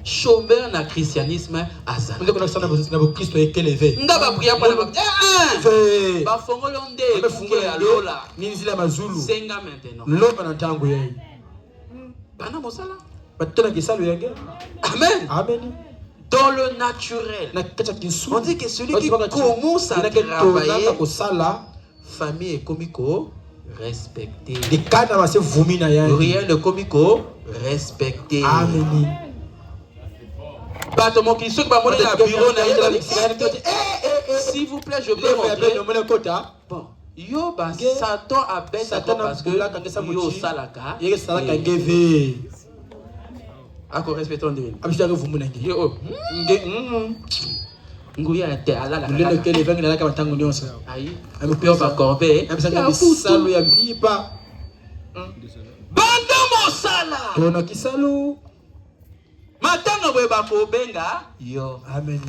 Chômeur na christianisme azana. Nous connaissons na Christ est élevé. Ndaba prier pour ba. Ba fongolo nde. Fungola lola. Ninzila mazulu. Senga maintenant. Lomba na tangu yeye. Bana mosala. Batona kisalo yenge. Amen. Amen. Dans le naturel, on dit que celui qui commence à travailler, famille est comico respecté. Rien de comico respecté. Amen. S'il vous plaît, je peux rentrer. Bon, yo ba Satan a bête parce que yo salaka. Ako respectons Dieu. Yo. Nguya te ala la. Le que les vins na ka tango nyonso. Ayi. Amepeo ba corbe. Ya salo ya bipa. Banda mosala. Tona kisalo. Matanga bwe ba ko benga. Yo. Amen.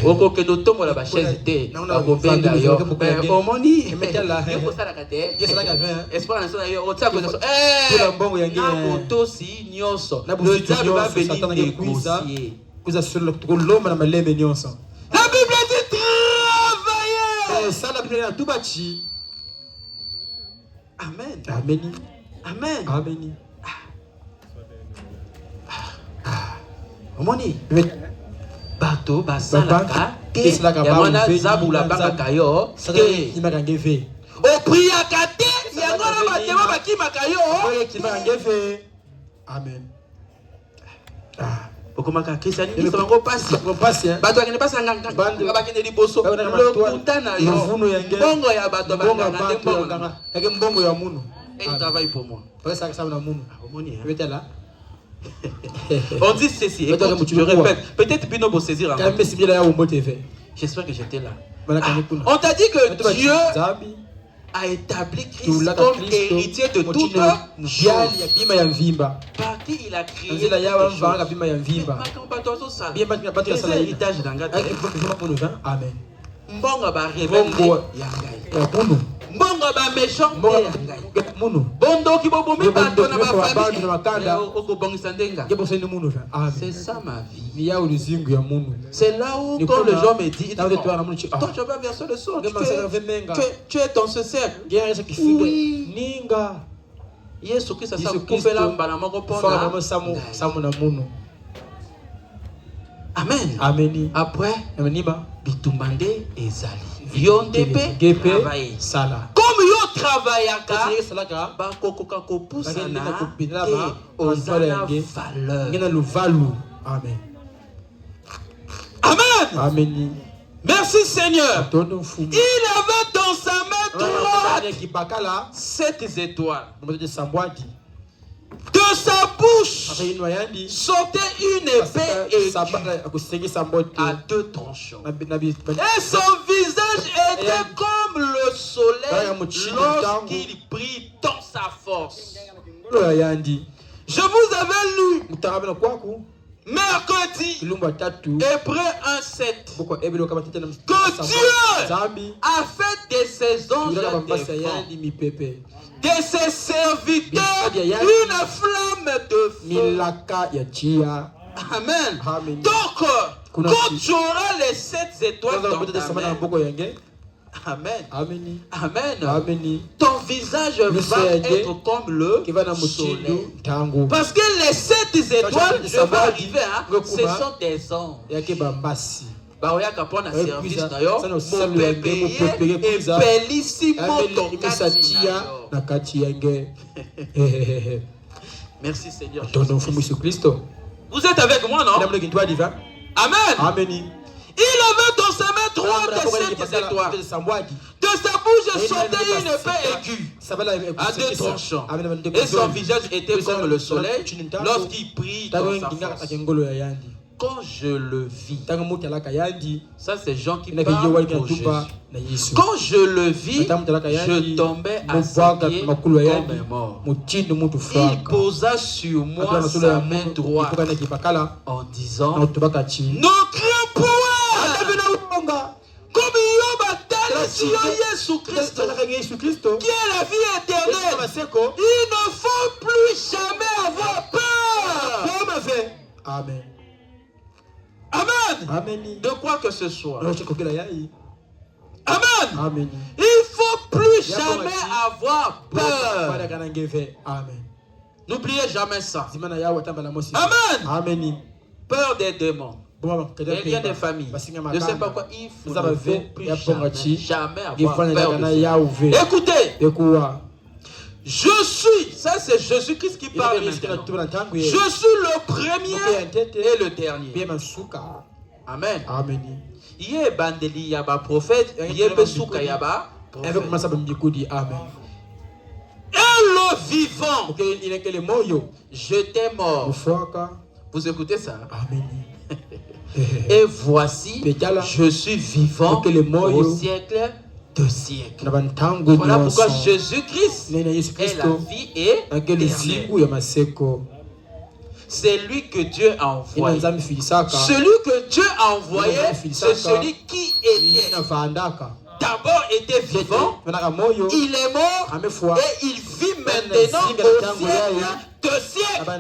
Oko ke dotongo la ba chaise te. Ba ko benga yo. Omoni. Yo sala kate. Espoir na yo otsa ko so. Mbongo yangi. Otosi nyonso. Le diable va venir négocier. Kuza sur le kolomba na malembe nyonso. La Bible dit travailler. Ça la Bible na tubachi. Amen. Amen. Amen. Amen. Omoni. Bato basalaka te yamana zabula bangaka yo te kimangeve o priaka te yangona batema bakimaka yo kimangeve. Amen. okomaka christianisme bango pasi bato akende pasi nganga bakende liboso lokuta na yo bongo ya bato banganga te mbongo ya munu et il travaille pour moi ça ça na munu omoni là. On dit ceci, écoute, je répète, peut-être Bino pour saisir encore. J'espère que j'étais là. On t'a dit que Dieu a établi Christ comme héritier de toute chose. Par qui il a créé c'est l'héritage d'Angata. Amen. Mbonga ba rebelle yangai. Mbonga ba méchant yangai. Bondo ki bobomi bato na ba famille. Okobongisa ndenga. C'est ça ma vie. C'est là où quand le gens me dit toi tu vas verser le sort. Tu es dans ce cercle. Oui. Ninga. Yesu Christ sa kupela mbala moko pona. Amen. Amen. Après, bitumbande ezali. Yondepe travailler. Comme yo travaillaka, ba kokoka ko pusana ozala valeur. Amen. Amen. Amen. Merci Seigneur. Il avait dans sa main droite 7 étoiles. De sa bouche sortait une épée à 2 tranchants. Et son visage était comme le soleil lorsqu'il brille dans sa force. Je vous avais lu mercredi, Hébreux 1:7, que Dieu a fait de ses anges de ses serviteurs une flamme de feu. Amen. Donc, quand tu auras les 7 étoiles dans ta main, Amen. Amen. Amen. Amen. Ton visage va être comme le soleil. Parce que les 7 étoiles, je vais arriver, ce sont des anges. Baoyaka pour un service d'ailleurs, mon pépé et bellissimo ton Merci Seigneur. Vous êtes avec moi, non? Amen. Amen. Il avait dans sa main droite 7 étoiles. De sa bouche sortait une épée aiguë à deux tranchants. Et son visage était comme le soleil lorsqu'il prie dans sa force. Quand je le vis, ça c'est Jean qui parle pour Jésus. Quand je le vis, je tombais à ses pieds comme un mort. Il posa sur moi sa main droite en disant, ne crains point. Comme Jésus Christ, qui est la vie éternelle, il ne faut plus jamais avoir peur. Amen. Amen. Amen. De quoi que ce soit. Amen. Amen. Il ne faut plus jamais avoir peur. Amen. N'oubliez jamais ça. Amen. Amen. Peur des démons. Il y a des familles. Je ne sais pas quoi. Il faut ne faut plus jamais avoir peur. Écoutez. Je suis, ça c'est Jésus-Christ qui parle maintenant. Je suis le premier et le dernier. Amen. Amen. Il y a bandeli, il y a un prophète, il y a un souka, il y a un prophète. Amen. Et le vivant, j'étais mort. Vous écoutez ça? Amen. Et voici, je suis vivant au siècle de siècles. Voilà pourquoi Jésus-Christ est la vie et éternelle. C'est lui que Dieu a envoyé. Celui que Dieu a envoyé, c'est celui qui était d'abord était vivant, il est mort et il vit maintenant au siècle de siècles.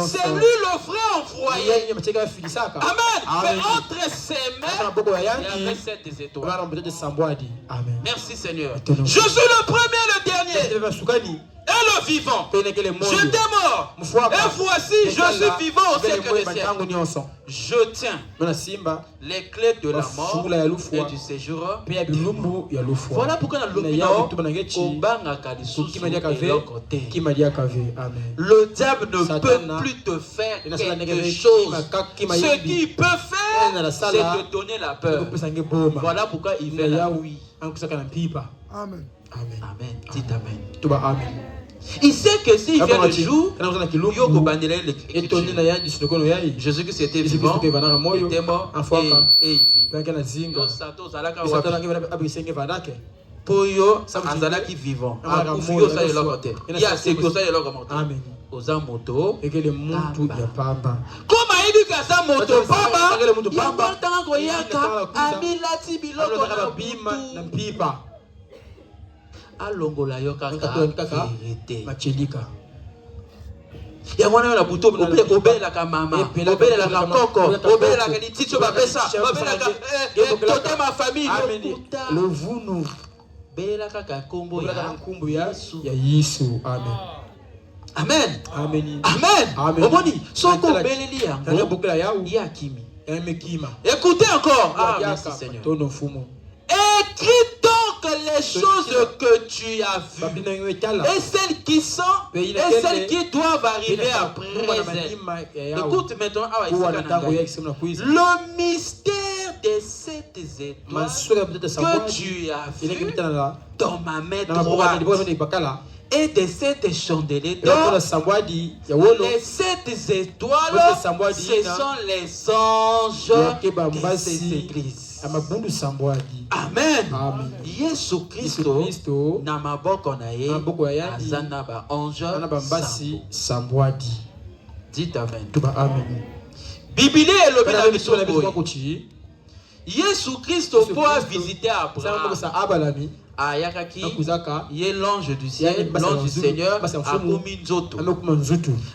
C'est lui le vrai envoyé. Amen. Mais entre ses mains, il y avait 7 étoiles. Merci Seigneur. Je suis le premier et le dernier. Et le vivant. J'étais mort. Et voici, je suis vivant au siècle des siècles. Je tiens les clés de la mort et du séjour. Voilà pourquoi dans le diable ne peut plus te faire quelque chose. Ce qu'il peut faire, c'est te donner la peur. Voilà pourquoi il fait la pluie. Amen. Amen. Dites Amen. Amen. Il sait que s'il vient le jour, Jésus-Christ était vivant, il était mort et il vit. Pour yo, azala qui vivant. Akufiyo ça de l'autre côté. Il y a sécurité ça de l'autre côté. Amen. Oza moto. Et que le monde ya pamba. Comme il dit que ça moto pamba. Il y a pas tant qu'on y a ka. Amilati biloko na pipa. Alongola yo kaka vérité. Machelika. Ya wana na buto obela ka mama, obela ka koko, obela ka litito ba pesa, obela ka toute ma famille. Le vunu bela kaka kombo ya Yesu. Amen. Amen. Amen. Amen. Omoni, soko beleli yango ya kimi. Écoutez encore. Ah, merci Seigneur. Écris donc les choses que tu as vues et celles qui sont et celles qui doivent arriver après. Écoute maintenant, le mystère des 7 étoiles que tu as vues dans ma main droite et des 7 chandeliers d'or. Les 7 étoiles, ce sont les anges de cette église. Amen. Yesu Kristo na maboko na ye azana ba ange sambwadi. Dites amen. Amen. Biblia elobi na biso boye. Yesu Kristo pour visiter Abraham. Ayakaki ye l'ange du ciel, l'ange du Seigneur a commis nzoto.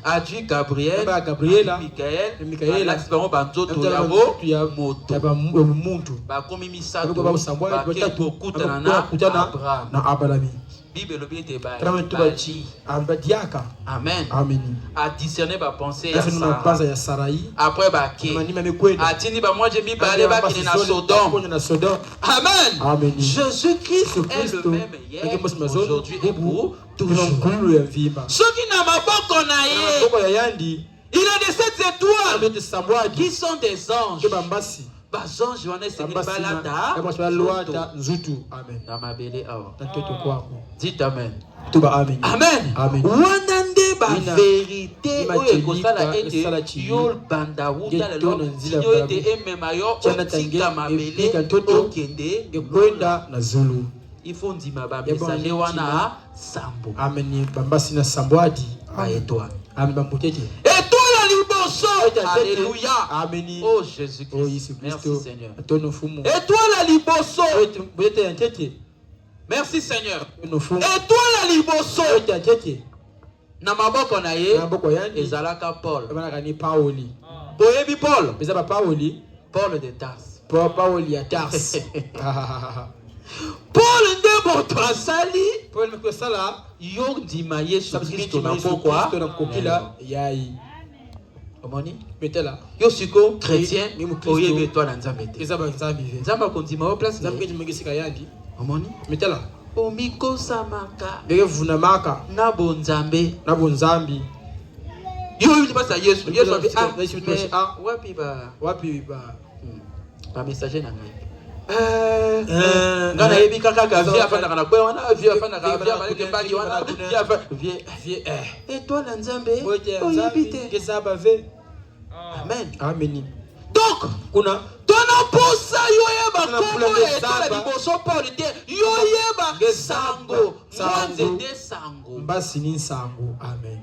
A dit Gabriel, Michael, l'aspirant banzoto yabo moto. Ba commis misato, ba keko kutana na Abraham. Bible le bien Amen. A discerné ma pensée à Sarai. Après baké. A dit ba moi j'ai mis balé ba qui na Sodome. Amen. Jésus-Christ est le même hier, aujourd'hui et pour toujours. Ce qui n'a pas qu'on a Il a de sept étoiles qui sont des anges. Bazange wana esengi balata. Dites amen. Amen. Wana nde ba vérité oyo ekosala ete yo banda wuta lelo tinyo ete emema yo otika mabele okende kwenda na Zulu. Il faut ndima ba message wana sambo. Amen. Bambasi na sambwadi ba étoile. Amen bambotete. Étoile liboso. Alléluia. Amen. Oh Jésus-Christ. Merci Seigneur. Étoile liboso. Merci Seigneur. Étoile liboso. Na maboko na ye ezalaka Paul. Boyebi Paul. Ezaba Pauli. Paul de Tarse. Paul ya Tarse. Paul nde moto asali. Paul mekosala yo ndima Yesu Kristo na pokwa kokila yai. Omoni metela yo siko chrétien oyebe toi na nzambe te. Ezaba nzambe. Nzamba kondima au place nzambe ngimisika yandi. Omoni metela omiko samaka bege vuna maka na bonzambe yo yuli basa Yesu abi wapi ba messager na ngai ngana yebi kaka gavia afana kana kwe wana via afana gavia baleke mbagi wana via et toi na nzambe oyebite kesaba ve. Amen. Amen. Donc kuna tona posa yoyeba kombo etala liboso Paul te yoyeba sango mwanzende sango mbasi ni sango. Amen.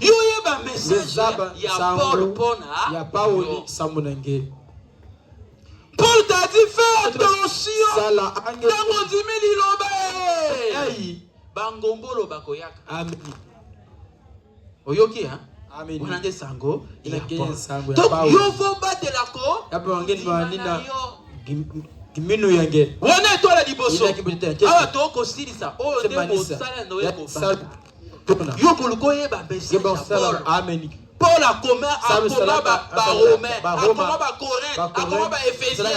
yoyeba message ya Paul pona ya Paul samunange. Paul t'a dit fais attention. Sala angel. Tango ndimi liloba. Ayi bangombolo bakoyaka. Amen. Oyoki hein? Amen. On a des sango. Il a gagné sango. Donc yo faut battre la ko. Ya bangeni banina. Gimino yange. Wana toi la liboso. Awa to ko silisa. O de mo sala no yeko. Yo poluko yeba besi. Amen. Paul a commun à Romain, à Romain, à Corinth, à Romain, à Éphésiens, à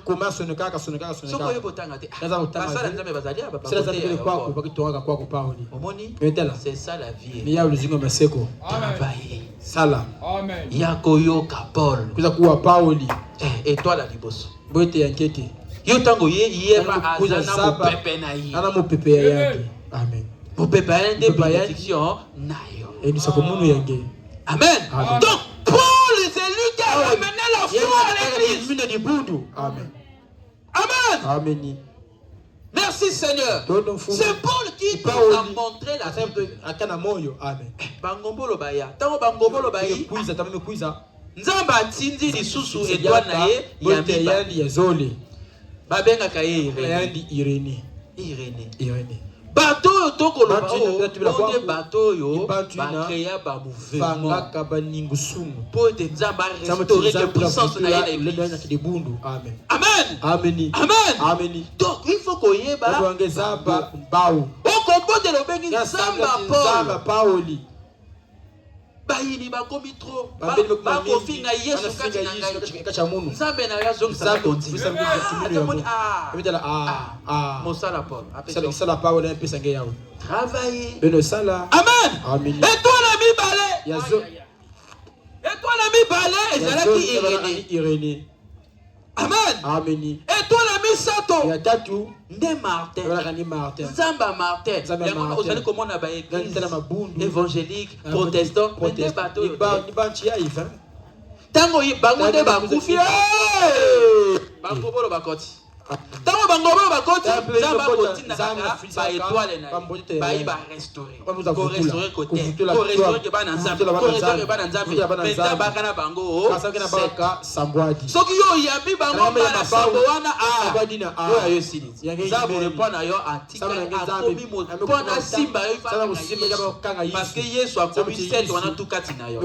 Coma, sonokaka. Soko yebo tangate. Basala nzambe bazali aba. C'est ça la vie. Mais ya luzingo maseko. Travailler. Sala. Amen. Yakoyoka Paul. Kuza kuwa Pauli. Et toi la liboso. Boite yankete. Yo tango yeba azana mo pepe na yi. Ana mo pepe ya yake. Amen. Mo pepe ya de bénédiction nayo. Et nous sommes nous yange. Amen. Donc Paul c'est lui qui a ramené la foi à l'église. Amen. Amen. Amen. Merci Seigneur. C'est Paul qui a montré la vie. Amen. Bangombolo baya. Tango bangombolo bayi. Kuiza. Nzamba tindi lisusu étoile na ye yambi yazole. Babenga kaye Irene. Bateau toko lo bateau bateau yo ba créer ba mouvement pour te nzamba restaurer la puissance na l'église. Amen. Amen. Amen. Amen. Donc il faut qu'on y ba on compose de l'obengi nzamba Paul bayini bakomi trop bakofi na Yesu kati na ngai nzambe na ya zonga konti mosala Paul sala Paul na pesa ngai yawo travailler beno sala. Amen. Et toi l'ami balé ezalaki Irénée. Amen. Et toi l'ami Sato ya tatu nde Martin. Nzamba Martin. Vous allez comment on a église évangélique, protestant, nde bateau. Tango bango nde bakufi. Bango bolo bakoti. Tango bango bolo bakoti, nzamba kotinda kaka ba étoile na. Ba iba restaurer. Ko restaurer côté. Ko restaurer ke bana nzambe. Ko restaurer bana nzambe. Mais nzamba kana bango. Soki yo yambi bango bana sambo wana yo yo sili. Nzamba répond na yo article akomi motona simba yo ifana. Parce que Yesu akomi set wana tukati na yo.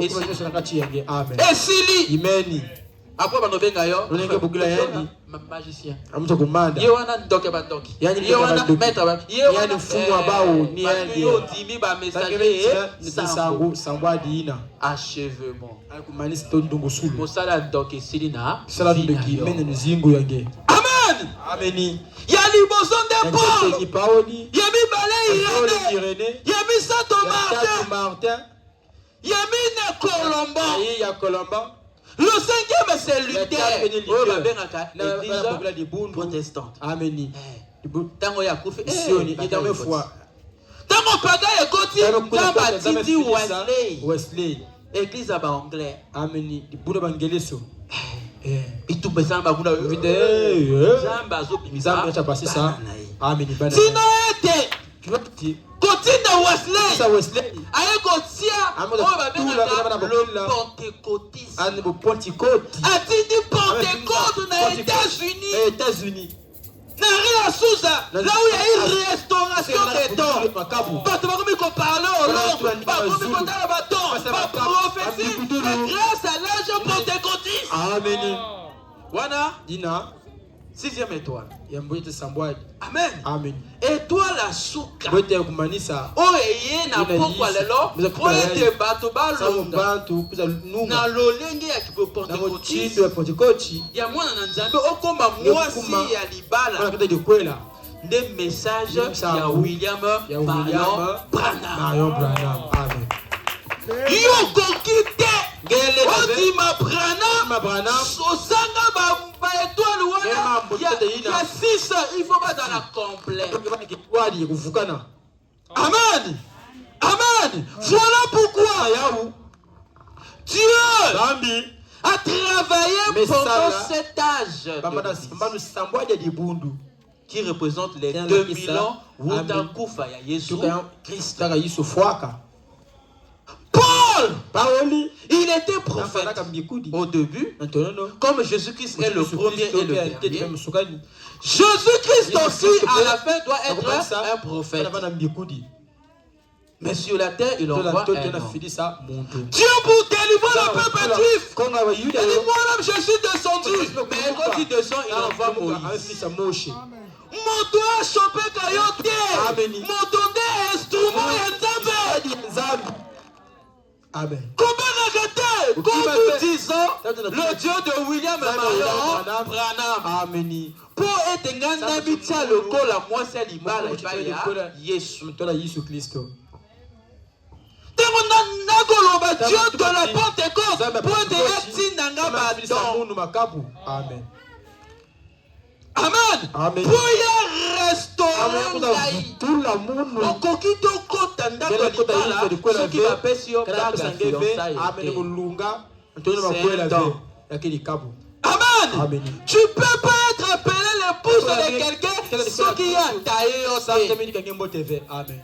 Esili. Imeni. Après banobenga yo onenge bugula yandi magicien amuto kumanda ye wana ndoke bandoki ye wana maître ba ye wana fumu abao ni yandi yo dimi ba messager sangu sambwadi ina achèvement akumanisi to ndungu sulu mosala ndoke silina sala ndeki mene nzingu yange. Amen. Amen. Yali bozonde Paul Pauli yemi balé Irénée yemi Sato Martin Yamina Colomba. Le 5e c'est Luther. L'église protestante. Amen. Tango ya kufi. Tango paga ekoti nzamba tindi Wesley. Église aba anglais. Amen. Budo bangeleso. Itubesana bakuna. Nzamba zo Nzamba acha passer ça. Amen. Sino ete. Kotinda Wesley. Aye kotia. Oyo babengaka le pentecôtiste. Atindi Pentecôte na États-Unis. N'a Souza, là où il y a une restauration des dons. Pas de parler au langue, pas de bâton, pas de prophétie, grâce à l'âge pentecôtiste. Amen. Wana, Dina, 6e étoile. Amen. Amen. Étoile à souka. Bote kumanisa. Oye na pokwa lelo. Oye bato balonga. Na lolenge ya Pentecôtiste. Ya mwana na Nzambe okoma mwasi ya libala. Nde message ya William Branham. Amen. Yo kokite. Odima Branham. Osanga ba étoile wana. Il y a 6, il faut pas dans la complète. Amen. Amen. Voilà pourquoi Dieu a travaillé pendant cet âge qui représente les 2000 ans où Tankufa ya Jésus Christ. Paul, il était prophète au début, comme Jésus-Christ est le premier et le dernier. Jésus-Christ aussi, à la fin, doit être un prophète. Mais sur la terre, il envoie un homme. Dieu pour délivrer le peuple juif. Il dit, moi-même, je suis descendu. Mais quand il descend, il envoie Moïse. Mon doigt chopé kayote. Mon donné instrument Nzambe. Amen. Comme nous disons, le Dieu de William Branham. Amen. Pour être nganda bitia le kola moi c'est libala ya Yesu. Christ. Dieu de la Pentecôte pour être etinanga badon. Amen. Amen. Amen. Pour y restaurer tout le monde. Okokito kota ndako libala soki bapesi yo baga fiançailles. Amen. Amen. Tu peux pas être appelé l'épouse de quelqu'un soki ya taillé yo te. Amen.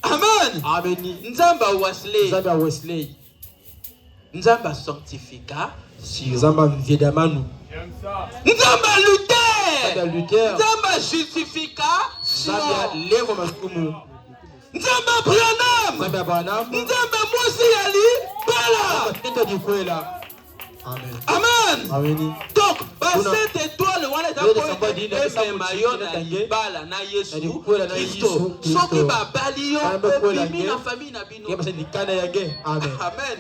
Amen. Amen. Nzamba Wesley. Nzamba sanctification. Nzamba Viedamanu. Nzamba Luther. Nzamba justification. Nzamba Branham. Nzamba Mosi Ali Bala. Amen. Amen. Amen. Donc, cette étoile, on est d'accord na Yesu Christo. Soki babali yo bimi na famille na bino.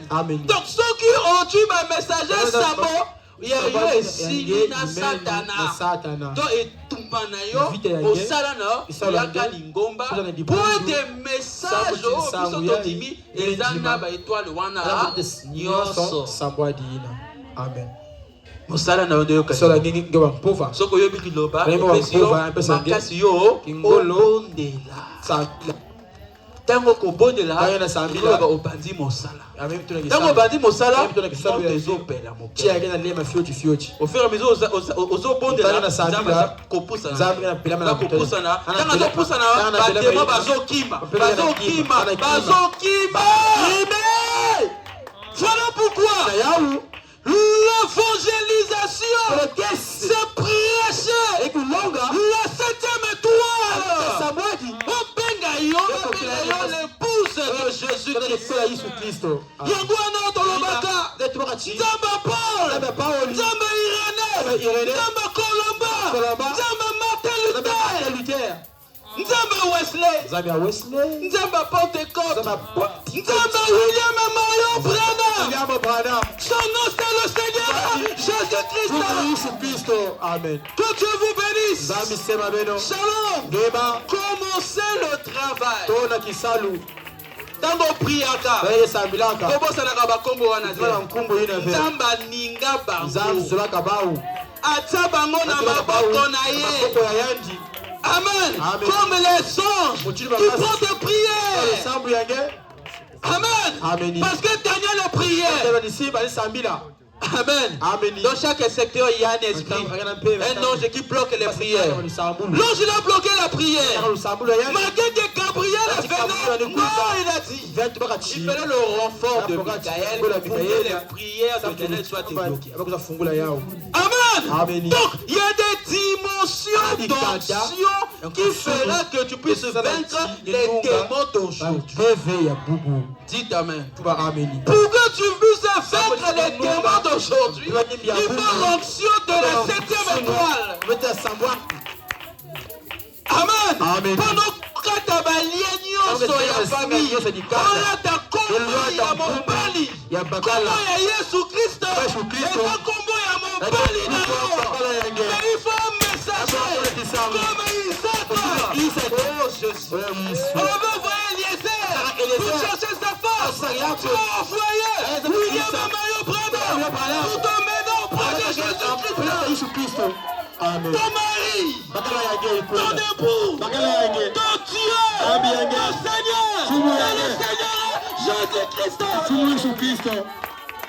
Amen. Donc, soki otu ba messager sabo, ya yo esili na Satana. Donc, etumba na yo, osala na yaka lingomba. Pour des messages, biso totimi, ezana ba étoile wana nyonso. Amen. Mosala na yo ka. Sola ngi ngeba mpova. Soko yo bikiloba, makasi yo obondela. Tango ko bondela, ba obandi mosala. Tango obandi mosala, ezopela moke. Au fur et à mesure ozo bondela, nzamba ko pusana. Nzamba ko pusana. Tango zo pusana, batema bazokima. Voilà pourquoi l'évangélisation, c'est prêcher la 7e étoile. L'épouse de Jésus-Christ. Yangwana Tolobaka, Nzamba Paul, Nzamba Irene, Nzamba Colomba, Nzamba Martin Luther, Nzamba Wesley, Nzamba Pentecôte, Nzamba William Branham. Son nom c'est le Seigneur Jésus-Christ. Amen. Que Dieu vous bénisse. Shalom. Commencez le travail. Tango priaka. Baye sambilaka. Kobo sanaka bakombo wana. Zala nkumbu ina ve. Tamba ninga bango. Zam zola kabaou. Atsa bango na maboko na ye. Maboko ya yandi. Amen. Comme les anges qui font des prières. Amen. Parce que Daniel a prié. Amen. Dans chaque secteur, il y a un esprit, un ange qui bloque les prières. L'ange il a bloqué la prière. Malgré que Gabriel a fait non, il a dit. Il fallait le renfort de Michael pour que les prières de Daniel soient débloquées. Amen. Donc, il y a des dimensions d'onction qui fera que tu puisses vaincre les démons d'aujourd'hui. Dites Amen. Pour que tu puisses vaincre les démons d'aujourd'hui, il faut l'onction de la 7e étoile. Amen. Pendant que tu as la famille, on a ta combat à mon bali. Comment il y a Jésus Christ? Et ta combat à mon bali. Mais il faut un message. Comme Isaac. Oh Jésus. On veut voir Eliezer. Pour chercher sa force. Pour envoyer William Mario Brandon. Pour t'emmener auprès de Jésus-Christ. Ton mari, ton époux, ton Dieu, ton Seigneur, le Seigneur Jésus-Christ.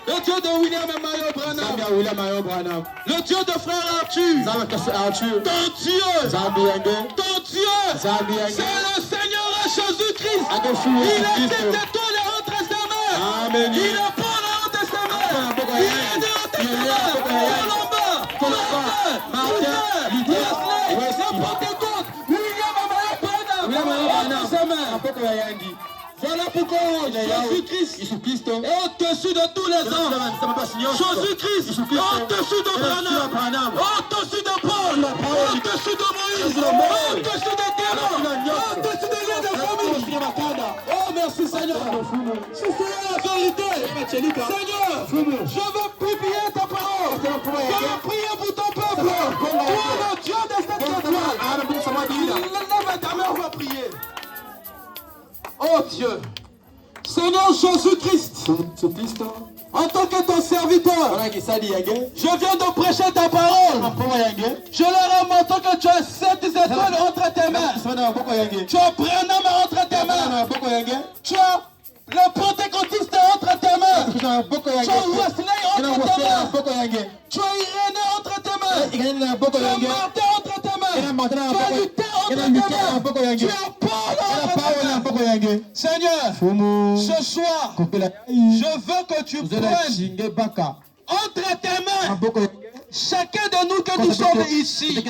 Le Dieu de William Mario Branham, le Dieu de frère Arthur, ton Dieu, c'est le Seigneur Jésus-Christ. Il a quitté toi le Testament. Il est pour le Testament. Il est dans le Testament. Voilà pourquoi Jésus-Christ est au-dessus de tous les hommes. Jésus-Christ est au-dessus de Branham, au-dessus de Paul, au-dessus de Moïse, au-dessus des démons, au-dessus des liens de famille. Oh merci Seigneur. C'est la vérité. Seigneur, je veux publier ta parole. Je veux prier pour ton peuple. Toi le Dieu de cette étoile. Lève ta main, on va prier. Oh Dieu, Seigneur Jésus-Christ, en tant que ton serviteur, je viens de prêcher ta parole. Je leur ai montré que tu as 7 étoiles entre tes mains. Tu as Branham entre tes mains. Tu as le Pentecôtiste entre tes mains. Tu as Wesley entre tes mains. Tu as Irénée entre tes mains. Tu as Martin entre tes mains. Tu as Luther entre tes mains. Tu as Paul entre tes mains. Seigneur, ce soir, je veux que tu prennes entre tes mains chacun de nous que nous sommes ici,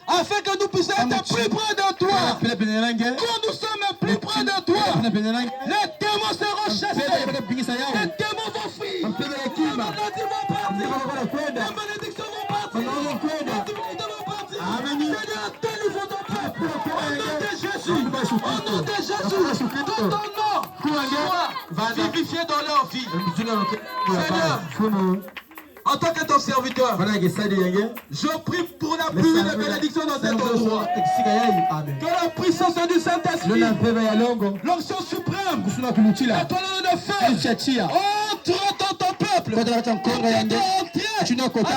afin que nous puissions être plus près de toi. Quand nous sommes plus près de toi, les démons seront chassés. Les démons vont fuir. Les maladies vont partir. Les malédictions vont partir. Les divinités vont partir. Seigneur, délivre ton peuple. Au nom de Jésus. Au nom de Jésus. Que ton nom soit vivifié dans leur vie. Seigneur, en tant que ton serviteur, je prie pour la pluie de bénédiction dans cet endroit. Que la puissance du Saint-Esprit, l'onction suprême, la colonne de feu, entre dans ton peuple. À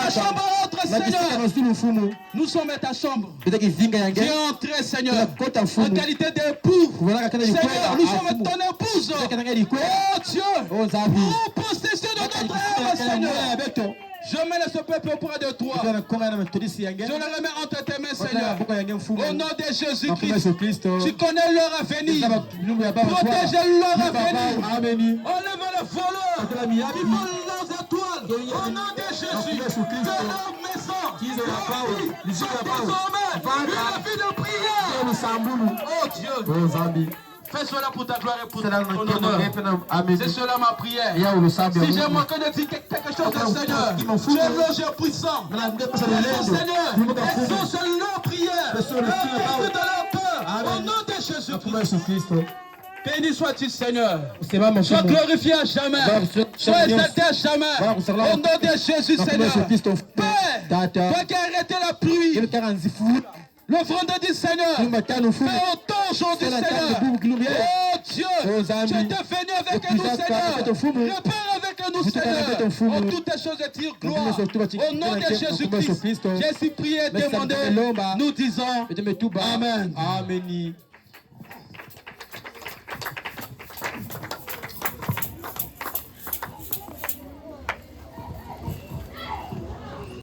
la chambre, entre, Seigneur. Nous sommes à ta chambre. Viens entrer, Seigneur, en qualité d'époux. Seigneur, nous sommes ton épouse. Oh Dieu, prends possession de notre âme, Seigneur. Je mets ce peuple auprès de toi. Je le remets entre tes mains, Seigneur. Au nom de Jésus-Christ, tu connais leur avenir. Protège leur avenir. Enlève les voleurs qui volent leurs étoiles. Au nom de Jésus, de leur maison, de désormais, une vie de prière. Oh Dieu. Fais cela pour ta gloire et pour ton honneur. C'est cela ma prière. Si j'ai manqué de dire quelque chose au Seigneur, tu es le puissant. Seigneur, exauce leur prière. Exauce de leur cœur. Au nom de Jésus-Christ. Béni sois-tu, Seigneur. Sois glorifié à jamais. Sois exalté à jamais. Au nom de Jésus, Seigneur. Père, toi qui as arrêté la pluie. Le vendredi, Seigneur, fais autant aujourd'hui, Seigneur. Oh Dieu, tu étais venu avec nous, Seigneur. Repars avec nous, Seigneur. En toutes les choses, et dire gloire. Au nom de Jésus-Christ, Jésus prié et demandé, nous disons Amen. Amen.